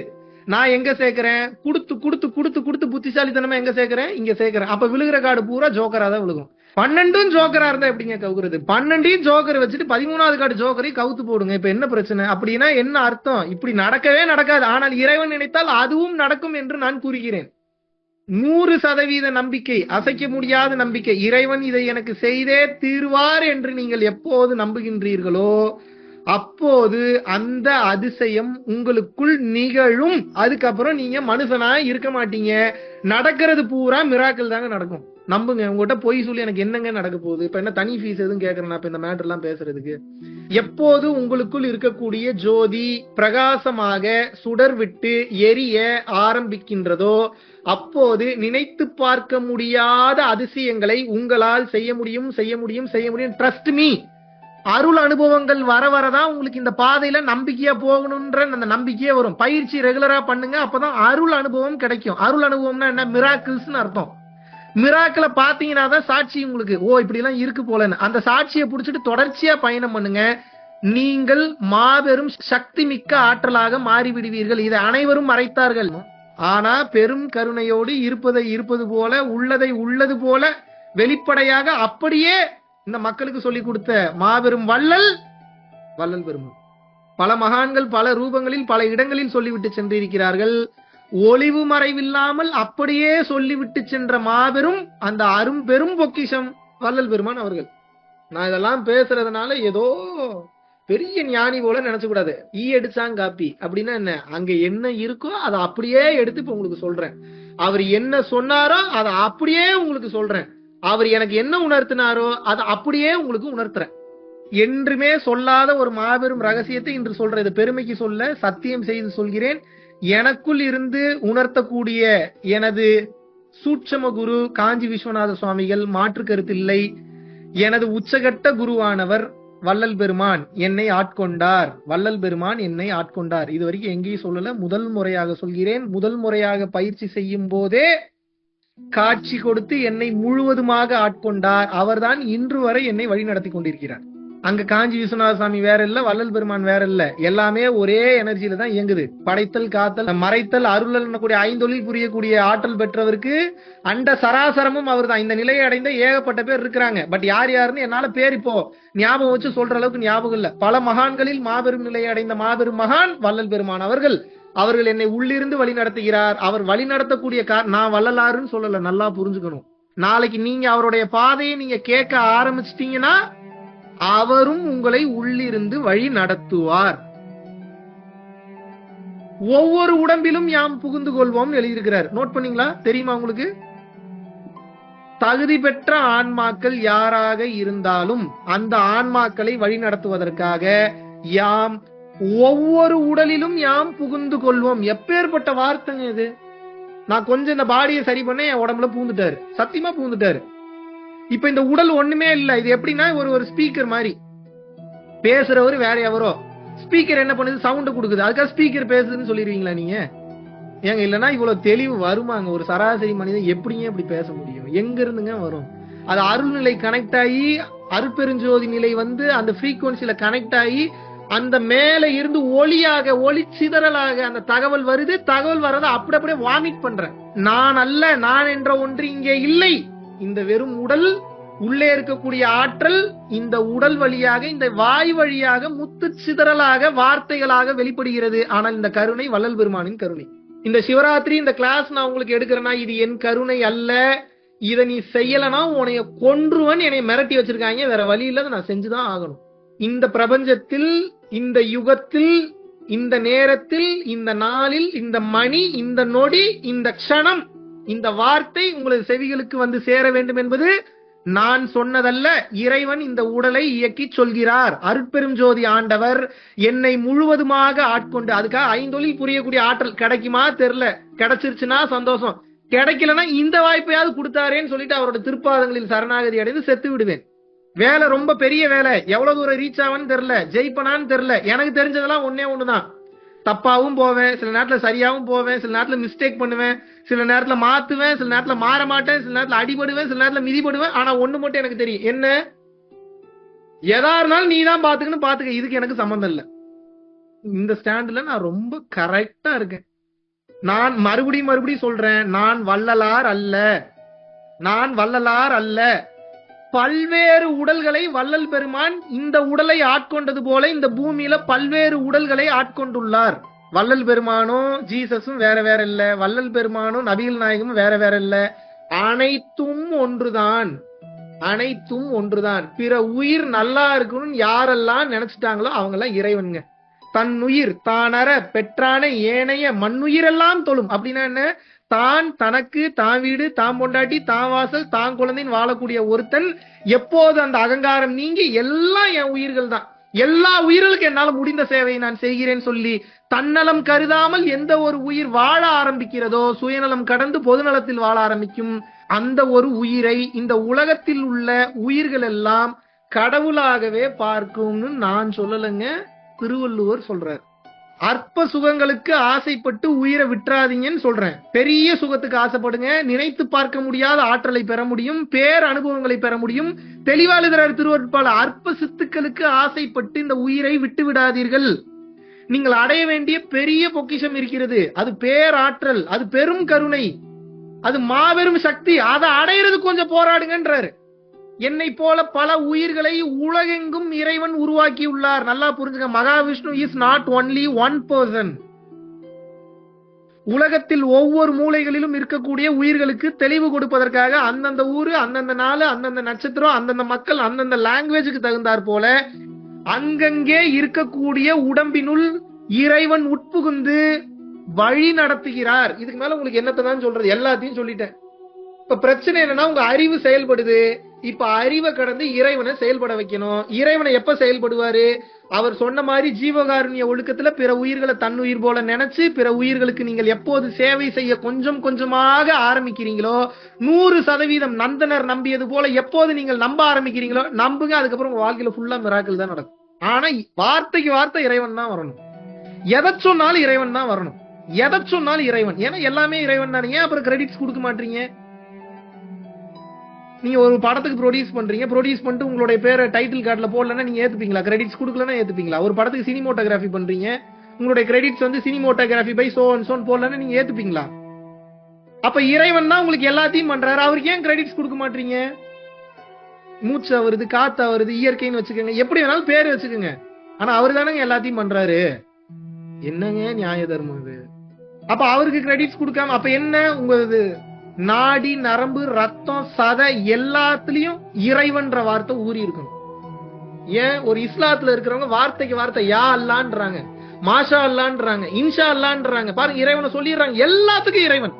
நான் எங்க சேர்க்கிறேன்? குடுத்து குடுத்து குடுத்து குடுத்து புத்திசாலித்தனமா எங்க சேர்க்கிறேன்? இங்க சேர்க்கிறேன். அப்ப விழுகிற கார்டு பூரா ஜோக்கரா தான் விழுகும். 12 ஜோக்கரா இருந்தா எப்படிங்க கவுக்குறது? 12 ஜோக்கர் வச்சுட்டு 13வது கார்டு ஜோக்கரை கவுத்து போடுங்க. இப்ப என்ன பிரச்சனை? அப்படின்னா என்ன அர்த்தம்? இப்படி நடக்கவே நடக்காது. ஆனால் இறைவன் நினைத்தால் அதுவும் நடக்கும் என்று நான் கூறுகிறேன். 100% நம்பிக்கை, அசைக்க முடியாத நம்பிக்கை. இறைவன் இதை எனக்கு செய்தே தீர்வார் என்று நீங்கள் எப்போது நம்புகின்றீர்களோ அப்போது அந்த அதிசயம் உங்களுக்குள் நிகழும். அதுக்கப்புறம் நீங்க மனுஷனா இருக்க மாட்டீங்க. நடக்கிறது பூரா மிராக்கிள் தாங்க நடக்கும். நம்புங்க. உங்ககிட்ட பொய் சொல்லி எனக்கு என்னங்க நடக்க போகுது? இப்ப என்ன தனி ஃபீஸ் எதுவும் கேட்கறேன் இப்ப இந்த மேட்டர் எல்லாம் பேசுறதுக்கு? எப்போது உங்களுக்குள் இருக்கக்கூடிய ஜோதி பிரகாசமாக சுடர் விட்டு எரிய ஆரம்பிக்கின்றதோ அப்போது நினைத்து பார்க்க முடியாத அதிசயங்களை உங்களால் செய்ய முடியும், செய்ய முடியும், செய்ய முடியும். Trust me. அருள் அனுபவங்கள் வர வரதான் உங்களுக்கு இந்த பாதையில நம்பிக்கையா போகணும்ன்ற அந்த நம்பிக்கையே வரும். பயிற்சி ரெகுலரா பண்ணுங்க, அப்பதான் அருள் அனுபவம் கிடைக்கும். அருள் அனுபவம்னா என்ன? மிராக்கிள்ஸ் அர்த்தம். மிராக்கிள பாத்தீங்கன்னா தான் சாட்சி உங்களுக்கு, ஓ இப்படி எல்லாம் இருக்கு போலன்னு. அந்த சாட்சியை புடிச்சிட்டு தொடர்ச்சியா பயணம் பண்ணுங்க. நீங்கள் மாபெரும் சக்தி மிக்க ஆற்றலாக மாறிவிடுவீர்கள். இதை அனைவரும் மறைத்தார்கள். ஆனா பெரும் கருணையோடு இருப்பதை இருப்பது போல, உள்ளதை உள்ளது போல வெளிப்படையாக அப்படியே இந்த மக்களுக்கு சொல்லிக் கொடுத்த மாபெரும் வள்ளல் பெருமான். பல மகான்கள் பல ரூபங்களில் பல இடங்களில் சொல்லிவிட்டு சென்றிருக்கிறார்கள். ஒளிவு மறைவில்லாமல் அப்படியே சொல்லிவிட்டு சென்ற மாபெரும் அந்த அரும் பெரும் பொக்கிஷம் வள்ளல் பெருமான் அவர்கள். நான் இதெல்லாம் பேசுறதுனால ஏதோ பெரிய ஞானி போல நினைச்சு கூடாது. ஈ அடிச்சாங்க காப்பி அப்படின்னா என்ன? அங்க என்ன இருக்கோ அதை அப்படியே எடுத்து இப்ப உங்களுக்கு சொல்றேன். அவர் என்ன சொன்னாரோ அதை அப்படியே உங்களுக்கு சொல்றேன். அவர் எனக்கு என்ன உணர்த்தினாரோ அதை அப்படியே உங்களுக்கு உணர்த்துறேன். என்றுமே சொல்லாத ஒரு மாபெரும் ரகசியத்தை இன்று சொல்றேன். இது பெருமைக்கு சொல்ல, சத்தியம் செய்து சொல்கிறேன். எனக்குள் இருந்து உணர்த்தக்கூடிய எனது சூட்சம குரு காஞ்சி விஸ்வநாத சுவாமிகள், மாற்று கருத்தில்லை. எனது உச்சகட்ட குருவானவர் வள்ளல் பெருமான் என்னை ஆட்கொண்டார். வள்ளல் பெருமான் என்னை ஆட்கொண்டார். இது வரைக்கும் எங்கேயும் சொல்லல, முதல் முறையாக சொல்கிறேன். முதல் முறையாக பயிற்சி செய்யும் போதே காட்சி கொடுத்து என்னை முழுவதுமாக ஆட்கொண்டார். அவர்தான் இன்று வரை என்னை வழி நடத்தி கொண்டிருக்கிறார். அங்க காஞ்சி விஸ்வநாத சாமி வேற இல்ல, வள்ளல் பெருமான் வேற இல்ல. எல்லாமே ஒரே எனர்ஜியில தான் இயங்குது. படைத்தல், காத்தல், மறைத்தல், அருளல் கூடிய ஐந்தொழில் புரியக்கூடிய ஆற்றல் பெற்றவருக்கு அண்ட சராசரமும் அவர் தான். இந்த நிலையை அடைந்த ஏகப்பட்ட பேர் இருக்கிறாங்க. பட் யார் யாருன்னு என்னால பேர் இப்போ ஞாபகம் வச்சு சொல்ற அளவுக்கு ஞாபகம் இல்ல. பல மகான்களில் மாபெரும் நிலையை அடைந்த மாபெரும் மகான் வள்ளல் பெருமான் அவர்கள். அவர்கள் என்னை உள்ளிருந்து வழி நடத்துகிறார். அவர் வழி நடத்தக்கூடிய நான் வள்ளலாருன்னு சொல்லல, நல்லா புரிஞ்சுக்கணும். நாளைக்கு நீங்க அவருடைய பாதையை நீங்க கேட்க ஆரம்பிச்சிட்டீங்கன்னா அவரும் உங்களை உள்ளிருந்து வழி நடத்துவார். ஒவ்வொரு உடம்பிலும் யாம் புகுந்து கொள்வோம் எழுதியிருக்கிறார். நோட் பண்ணீங்களா? தெரியுமா உங்களுக்கு? தகுதி பெற்ற ஆன்மாக்கள் யாராக இருந்தாலும் அந்த ஆன்மாக்களை வழி நடத்துவதற்காக யாம் ஒவ்வொரு உடலிலும் யாம் புகுந்து கொள்வோம். எப்பேற்பட்ட வார்த்தைங்க இது! நான் கொஞ்சம் இந்த பாடியை சரி பண்ண என் உடம்புல பூந்துட்டாரு, சத்தியமா பூந்துட்டாரு. இப்ப இந்த உடல் ஒண்ணுமே இல்ல. இது எப்படின்னா ஒரு ஸ்பீக்கர் மாதிரி. பேசுறவரு வேற எவரோ. ஸ்பீக்கர் என்ன பண்ணுது? சவுண்ட் கொடுக்குது. அதுக்காக ஸ்பீக்கர் பேசுதுன்னு சொல்லிடுவீங்களா நீங்க? ஏங்க, இல்லன்னா இவ்வளவு தெளிவு வருமாங்க? ஒரு சராசரி மனிதன் எப்படிங்க இப்படி பேச முடியும்? எங்க இருந்துங்க வரும்? அது அருள்நிலை கனெக்ட் ஆகி அருட்பெருஞ்சோதி நிலை வந்து அந்த ஃப்ரீக்வன்சில கனெக்ட் ஆகி அந்த மேல இருந்து ஒளியாக ஒளி சிதறலாக அந்த தகவல் வருது. தகவல் வர்றதை அப்படியே வாமிட் பண்றேன். நான் அல்ல, நான் என்ற ஒன்று இங்கே இல்லை. இந்த வெறும் உடல், உள்ளே இருக்கக்கூடிய ஆற்றல் இந்த உடல் வழியாக, இந்த வாய் வழியாக முத்து சிதறலாக வார்த்தைகளாக வெளிப்படுகிறது. ஆனால் இந்த கருணை வள்ளல் பெருமானின் கருணை. இந்த சிவராத்திரி இந்த கிளாஸ் நான் உங்களுக்கு எடுக்கிறேன்னா இது என் கருணை அல்ல. இதை நீ செய்யலனா உன்னைய கொன்றுவன் என்னை மிரட்டி வச்சிருக்காங்க. வேற வழி இல்ல, நான் செஞ்சுதான் ஆகணும். இந்த பிரபஞ்சத்தில், இந்த யுகத்தில், இந்த நேரத்தில், இந்த நாளில், இந்த மணி, இந்த நொடி, இந்த க்ஷணம், இந்த வார்த்தை உங்களது செவிகளுக்கு வந்து சேர வேண்டும் என்பது நான் சொன்னதல்ல. இறைவன் இந்த உடலை இயக்கி சொல்கிறார். அருட்பெரும் ஜோதி ஆண்டவர் என்னை முழுவதுமாக ஆட்கொண்டு, அதுக்காக ஐந்தொழில் புரியக்கூடிய ஆற்றல் கிடைக்குமா தெரியல. கிடைச்சிருச்சுன்னா சந்தோஷம், கிடைக்கலன்னா இந்த வாய்ப்பையாவது கொடுத்தாரேன்னு சொல்லிட்டு அவரோட திருப்பாதங்களில் சரணாகதி அடைந்து செத்து விடுவேன். வேலை ரொம்ப பெரிய வேலை, எவ்வளவு தூரம் ரீச் ஆவான்னு தெரியல, ஜெயிப்பனான்னு தெரியல. எனக்கு தெரிஞ்சதெல்லாம் ஒன்னே ஒண்ணுதான், தப்பாவும் போவேன், சில நேரத்துல சரியாவும் போவேன், சில நேரத்துல மிஸ்டேக் பண்ணுவேன், சில நேரத்துல மாத்துவேன், சில நேரத்துல மாற மாட்டேன், சில நேரத்துல அடிபடுவேன், சில நேரத்துல மிதிபடுவேன். ஆனா ஒண்ணு மட்டும் எனக்கு தெரியும், என்ன, எதா இருந்தாலும் நீ தான் பாத்துக்கணும், பாத்துக்க, இதுக்கு எனக்கு சம்பந்தம் இல்ல. இந்த ஸ்டாண்ட்ல நான் ரொம்ப கரெக்டா இருக்கேன். நான் மறுபடியும் சொல்றேன், நான் வள்ளலார் அல்ல, நான் வள்ளலார் அல்ல. பல்வேறு உடல்களை வள்ளல் பெருமான் இந்த உடலை ஆட்கொண்டது போல இந்த பூமியில பல்வேறு உடல்களை ஆட்கொண்டுள்ளார். வள்ளல் பெருமானும் ஜீசஸும் வேற வேற இல்ல, வள்ளல் பெருமானும் நபிகள் நாயகமும் வேற வேற இல்ல. அனைத்தும் ஒன்றுதான், அனைத்தும் ஒன்றுதான். பிற உயிர் நல்லா இருக்கணும்னு யாரெல்லாம் நினைச்சிட்டாங்களோ அவங்க எல்லாம் இறைவனுங்க. தன் உயிர் தானற பெற்றான ஏனைய மண்ணுயிரெல்லாம் தொழும். அப்படின்னா என்ன, தான் தனக்கு தான் வீடு தான் பொண்டாட்டி தான் வாசல் தான் குழந்தைன்னு வாழக்கூடிய ஒருத்தன் எப்போது அந்த அகங்காரம் நீங்கி எல்லாம் என் உயிர்கள் தான், எல்லா உயிர்களுக்கு என்னால முடிந்த சேவையை நான் செய்கிறேன் சொல்லி தன்னலம் கருதாமல் எந்த ஒரு உயிர் வாழ ஆரம்பிக்கிறதோ, சுயநலம் கடந்து பொதுநலத்தில் வாழ ஆரம்பிக்கும், அந்த ஒரு உயிரை இந்த உலகத்தில் உள்ள உயிர்கள் எல்லாம் கடவுளாகவே பார்க்கும்னு நான் சொல்லலைங்க, திருவள்ளுவர் சொல்றார். அற்ப சுகங்களுக்கு ஆசைப்பட்டு உயிரை விட்டுறாதீங்கன்னு சொல்றேன். பெரிய சுகத்துக்கு ஆசைப்படுங்க, நினைத்து பார்க்க முடியாத ஆற்றலை பெற முடியும், பேர் அனுபவங்களை பெற முடியும். தெளிவாளுகிறார் திருவருட்பால, அற்ப சித்துக்களுக்கு ஆசைப்பட்டு இந்த உயிரை விட்டு விடாதீர்கள். நீங்கள் அடைய வேண்டிய பெரிய பொக்கிஷம் இருக்கிறது, அது பேராற்றல், அது பெரும் கருணை, அது மாபெரும் சக்தி. அதை அடையிறது கொஞ்சம் போராடுங்கன்றாரு. என்னை போல பல உயிர்களை உலகெங்கும் இறைவன் உருவாக்கியுள்ளார். நல்லா புரிஞ்சுங்க, Mahavishnu is not only one person. உலகத்தில் ஒவ்வொரு மூலைகளிலும் இருக்கக்கூடிய உயிர்களுக்கு தெளிவு கொடுப்பதற்காக அந்தந்த ஊரு, அந்தந்த நாள், அந்தந்த நட்சத்திரம், அந்தந்த மக்கள், அந்தந்த லாங்குவேஜுக்கு தகுந்தாற் போல அங்கங்கே இருக்கக்கூடிய உடம்பினுள் இறைவன் உட்புகுந்து வழி நடத்துகிறார். இதுக்கு மேல உங்களுக்கு என்னத்தை தான் சொல்றது, எல்லாத்தையும் சொல்லிட்டேன். இப்ப பிரச்சனை என்னன்னா, உங்க அறிவு செயல்படுது, இப்ப அறிவை கடந்து இறைவனை செயல்பட வைக்கணும். இறைவனை எப்ப செயல்படுவாரு, அவர் சொன்ன மாதிரி ஜீவகாருண்ய ஒழுக்கத்துல பிற உயிர்களை தன்னுயிர் போல நினைச்சு பிற உயிர்களுக்கு நீங்கள் எப்போது சேவை செய்ய கொஞ்சம் கொஞ்சமாக ஆரம்பிக்கிறீங்களோ, 100% நந்தனர் நம்பியது போல எப்போது நீங்கள் நம்ப ஆரம்பிக்கிறீங்களோ நம்புங்க, அதுக்கப்புறம் உங்க வாழ்க்கையில ஃபுல்லா மிராக்கிள் தான் நடக்கும். ஆனா வார்த்தைக்கு வார்த்தை இறைவன் தான் வரணும், எதை சொன்னாலும் இறைவன் தான் வரணும், எதை சொன்னாலும் இறைவன். ஏன்னா எல்லாமே இறைவன் தானே, ஏன் அப்புறம் கிரெடிட்ஸ் கொடுக்க மாட்டீங்க? நீங்க ஒரு படத்துக்கு ப்ரொடியூஸ் பண்றீங்க, ப்ரொடியூஸ் பண்ணிட்டு உங்களுடைய பேரை டைட்டில் கார்டுல போடலன்னா நீங்க ஏத்துப்பீங்களா? கிரெடிட்ஸ் கொடுக்கலன்னா ஏத்துப்பீங்களா? ஒரு படத்துக்கு சினிமோட்டோகிராஃபி பண்றீங்க, உங்களுடைய கிரெடிட்ஸ் வந்து cinematography by so and so போடலன்னா நீங்க ஏத்துப்பீங்களா? அப்ப இறைவன் தான் உங்களுக்கு எல்லாத்தையும் பண்றாரு, அவருக்கு ஏன் கிரெடிட்ஸ் கொடுக்க மாட்டீங்க? மூச்சு வருது, காத்து வருது, இயற்கைன்னு வச்சுக்கோங்க, எப்படி வேணாலும் பேர் வச்சுக்கோங்க, ஆனா அவரு தானங்க எல்லாத்தையும் பண்றாரு. என்னங்க நியாய தர்மம் இது? அப்ப அவருக்கு கிரெடிட்ஸ் கொடுக்காம அப்ப என்ன, உங்க நாடி நரம்பு ரத்தம் சதை எல்லாத்துலயும் இறைவன்ற வார்த்தை ஊறி இருக்கணும். ஏன் ஒரு இஸ்லாத்துல இருக்கிறவங்க வார்த்தைக்கு வார்த்தை யா அல்லான்றாங்க, மாஷா அல்லான்றாங்க, இன்ஷா அல்லான்றாங்க, பாருங்க இறைவனை சொல்லிடுறாங்க, எல்லாத்துக்கும் இறைவன்.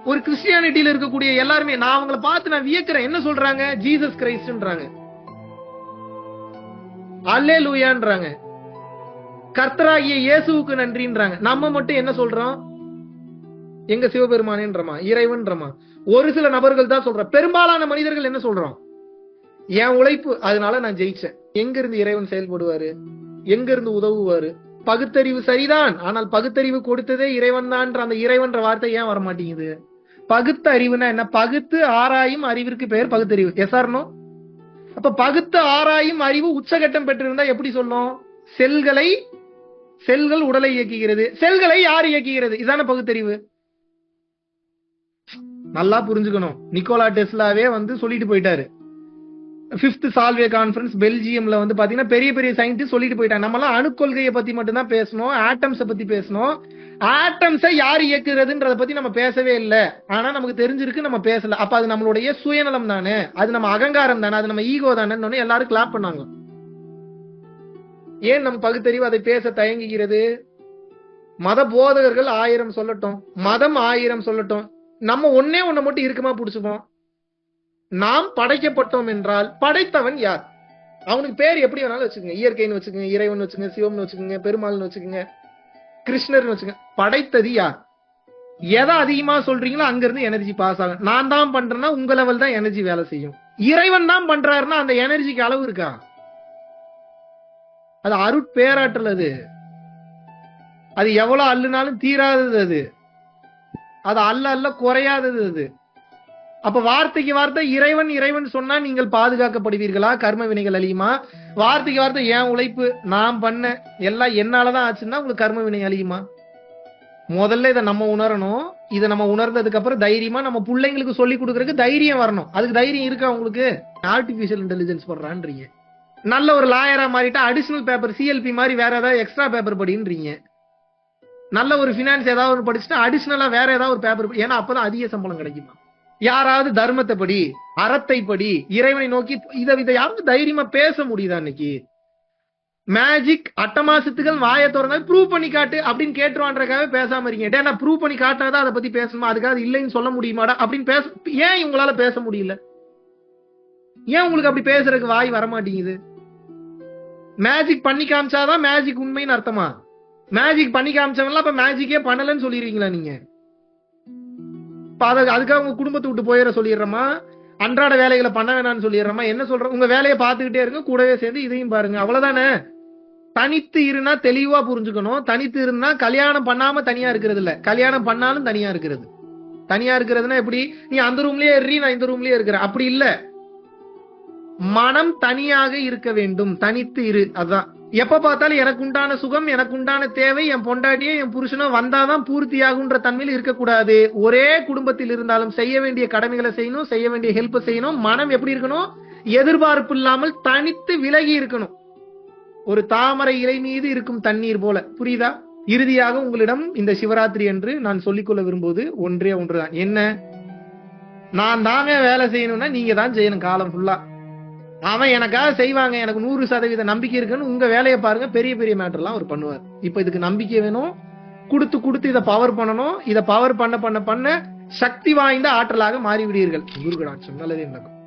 ஒரு கிறிஸ்டியானிட்டியில இருக்கக்கூடிய எல்லாருமே நான் அவங்கள பார்த்து நான் வியக்கிறேன், என்ன சொல்றாங்க, ஜீசஸ் கிரைஸ்ட்ன்றாங்க, அல்லேலூயான்றாங்க, கர்த்தராகிய இயேசுவுக்கு நன்றின்றாங்க. நம்ம மட்டும் என்ன சொல்றோம், எங்க சிவபெருமானேன்றமா, இறைவன்றமா. ஒரு சில நபர்கள் தான் சொல்ற, பெரும்பாலான மனிதர்கள் என்ன சொல்றோம், என் உழைப்பு அதனால நான் ஜெயிச்சேன். எங்க இருந்து இறைவன் செயல்படுவாரு, எங்க இருந்து உதவுவாரு? பகுத்தறிவு சரிதான், ஆனால் பகுத்தறிவு கொடுத்ததே இறைவன் தான். அந்த இறைவன்ற வார்த்தை ஏன் வர மாட்டேங்குது? பகுத்த அறிவுனா என்ன? பகுத்து ஆராயும் அறிவிற்கு பெயர் பகுத்தறிவு. Yes or no? அப்ப பகுத்து ஆராயும் அறிவு உச்சகட்டம் பெற்றிருந்தா எப்படி சொல்லும்? செல்கள் உடலை இயக்குகிறது, செல்களை யார் இயக்குகிறது? இதான பகுத்தறிவு. நல்லா புரிஞ்சுக்கணும். நிக்கோலா டெஸ்லாவே வந்து சொல்லிட்டு போயிட்டாரு. 5th சால்வே கான்ஃபரன்ஸ் பெல்ஜியம்ல வந்து பாத்தீங்கன்னா பெரிய பெரிய சயின்டிஸ்ட் சொல்லிட்டு போயிட்டாங்க. நம்ம எல்லாம் அணுக்கொள்கையை பத்தி மட்டும் தான் பேசணும், ஆட்டம்ஸை பத்தி பேசணும். ஆட்டம்ஸை யார் இயக்குறதுன்றத பத்தி நம்ம பேசவே இல்லை. ஆனா நமக்கு தெரிஞ்சிருக்கு, நம்ம பேசல. அப்ப அது நம்மளுடைய சுயநலம் தானே, அது நம்ம அகங்காரம் தானே, அது நம்ம ஈகோ தானே எல்லாரும் கிளாப் பண்ணாங்க. ஏன் நம்ம பகுத்தறிவு அதை பேச தயங்குகிறது? மத போதகர்கள் 1000 சொல்லட்டும், மதம் 1000 சொல்லட்டும், நம்ம ஒன்னே ஒண்ணு மட்டும் இருக்குமா புடிச்சுப்போம். நாம் படைக்கப்பட்டோம் என்றால் படைத்தவன் யார்? அவனுக்கு பேர் எப்படி வேணாலும் வச்சுக்கோங்க, இயற்கைன்னு வச்சுக்கோங்க, இறைவன் வச்சுக்கோங்க, சிவம்னு வச்சுக்கோங்க, பெருமாள்னு வச்சுக்கோங்க, கிருஷ்ணர்னு வச்சுக்கோங்க. படைத்தது யார்? எதை அதிகமா சொல்றீங்களோ அங்க இருந்து எனர்ஜி பாஸ் ஆகும். நான் தான் பண்றேன்னா உங்க லெவல் தான் எனர்ஜி வேலை செய்யும். இறைவன் தான் பண்றாருன்னா அந்த எனர்ஜிக்கு அளவு இருக்கா? அது அருட்பேராற்றல். அது எவ்வளவு அள்ளுனாலும் தீராதது. அது அல்ல அல்ல குறையாதது. அது அப்ப வார்த்தைக்கு வார்த்தை இறைவன் இறைவன் சொன்னா நீங்கள் பாதுகாக்கப்படுவீர்களா? கர்ம வினைகள் அழியுமா? வார்த்தைக்கு வார்த்தை என் உழைப்பு நான் பண்ண எல்லாம் என்னாலதான் ஆச்சுன்னா உங்களுக்கு கர்ம வினை அழியுமா? முதல்ல இதை நம்ம உணரணும். இதை நம்ம உணர்ந்ததுக்கு அப்புறம் தைரியமா நம்ம பிள்ளைங்களுக்கு சொல்லி கொடுக்கறதுக்கு தைரியம் வரணும். அதுக்கு தைரியம் இருக்கா உங்களுக்கு? ஆர்டிபிஷியல் இன்டெலிஜென்ஸ் பண்றான்றீங்க. நல்ல ஒரு லாயரா மாறிட்டா அடிஷனல் பேப்பர் சிஎல்பி மாதிரி வேற ஏதாவது எக்ஸ்ட்ரா பேப்பர் படின்றீங்க. நல்ல ஒரு பினான்ஸ் ஏதாவது ஒரு படிச்சுட்டா அடிஷனலா வேற ஏதாவது ஒரு பேப்பர், ஏன்னா அப்பதான் அதிக சம்பளம் கிடைக்குமா? யாராவது தர்மத்தை படி, அறத்தை படி, இறைவனை நோக்கி இதை யாரும் தைரியமா பேச முடியுதா? இன்னைக்கு மேஜிக் அட்டமாசத்துகள் வாயை திறந்தா ப்ரூவ் பண்ணி காட்டு அப்படின்னு கேட்டுருவான்றக்காக பேசாம இருக்கீங்க. நான் ப்ரூவ் பண்ணி காட்டினாதான் அதை பத்தி பேசணுமா? அதுக்காக இல்லைன்னு சொல்ல முடியுமாடா அப்படின்னு பேச ஏன் உங்களால பேச முடியல? ஏன் உங்களுக்கு அப்படி பேசுறதுக்கு வாய் வரமாட்டேங்குது? மேஜிக் பண்ணி காமிச்சாதான் மேஜிக் உண்மைன்னு அர்த்தமா? மேஜிக் பண்ணி காமிச்சவங்க அப்ப மேஜிக்கே பண்ணலன்னு சொல்லிடுவீங்களா நீங்க? அதுக்காக உங்க குடும்பத்தை விட்டு போயிட சொல்லிடுறோமா? அன்றாட வேலைகளை பண்ண வேணாம்னு சொல்லிடுறோமா? என்ன சொல்றோம்? உங்க வேலையை பார்த்துக்கிட்டே இருங்க, கூடவே சேர்ந்து இதையும் பாருங்க, அவ்வளவுதானே. தனித்து இருந்தா தெளிவா புரிஞ்சுக்கணும். தனித்து இருந்தா கல்யாணம் பண்ணாம தனியா இருக்கிறது இல்ல, கல்யாணம் பண்ணாலும் தனியா இருக்கிறது. தனியா இருக்கிறதுனா எப்படி? நீ அந்த ரூம்லயே ஏறி நான் இந்த ரூம்லயே இருக்கிறேன் அப்படி இல்ல. மனம் தனியாக இருக்க வேண்டும், தனித்து இரு. அதான் எப்ப பார்த்தாலும் எனக்கு உண்டான சுகம், எனக்கு உண்டான தேவை, என் பொண்டாட்டியோ என் புருஷனோ வந்தாதான் பூர்த்தியாகுன்ற தன்மையில் இருக்கக்கூடாது. ஒரே குடும்பத்தில் இருந்தாலும் செய்ய வேண்டிய கடமைகளை செய்யணும், செய்ய வேண்டிய ஹெல்ப் செய்யணும். மனம் எப்படி இருக்கணும்? எதிர்பார்ப்பு இல்லாமல் தனித்து விலகி இருக்கணும். ஒரு தாமரை இலை மீது இருக்கும் தண்ணீர் போல. புரியுதா? இறுதியாக உங்களிடம் இந்த சிவராத்திரி என்று நான் சொல்லிக்கொள்ள விரும்புவது ஒன்றே ஒன்றுதான். என்ன? நான் தாங்க வேலை செய்யணும்னா நீங்க தான் செய்யணும் காலம் ஃபுல்லா. அவன் எனக்காக செய்வாங்க, எனக்கு 100% நம்பிக்கை இருக்குன்னு உங்க வேலையை பாருங்க. பெரிய பெரிய மேட்டர்லாம் அவர் பண்ணுவார். இப்ப இதுக்கு நம்பிக்கை வேணும். கொடுத்து இதை பவர் பண்ணணும். இதை பவர் பண்ண சக்தி வாய்ந்த ஆற்றலாக மாறிவிடுவீர்கள். குரு கடாட்சம் நல்லதே நடக்கும்.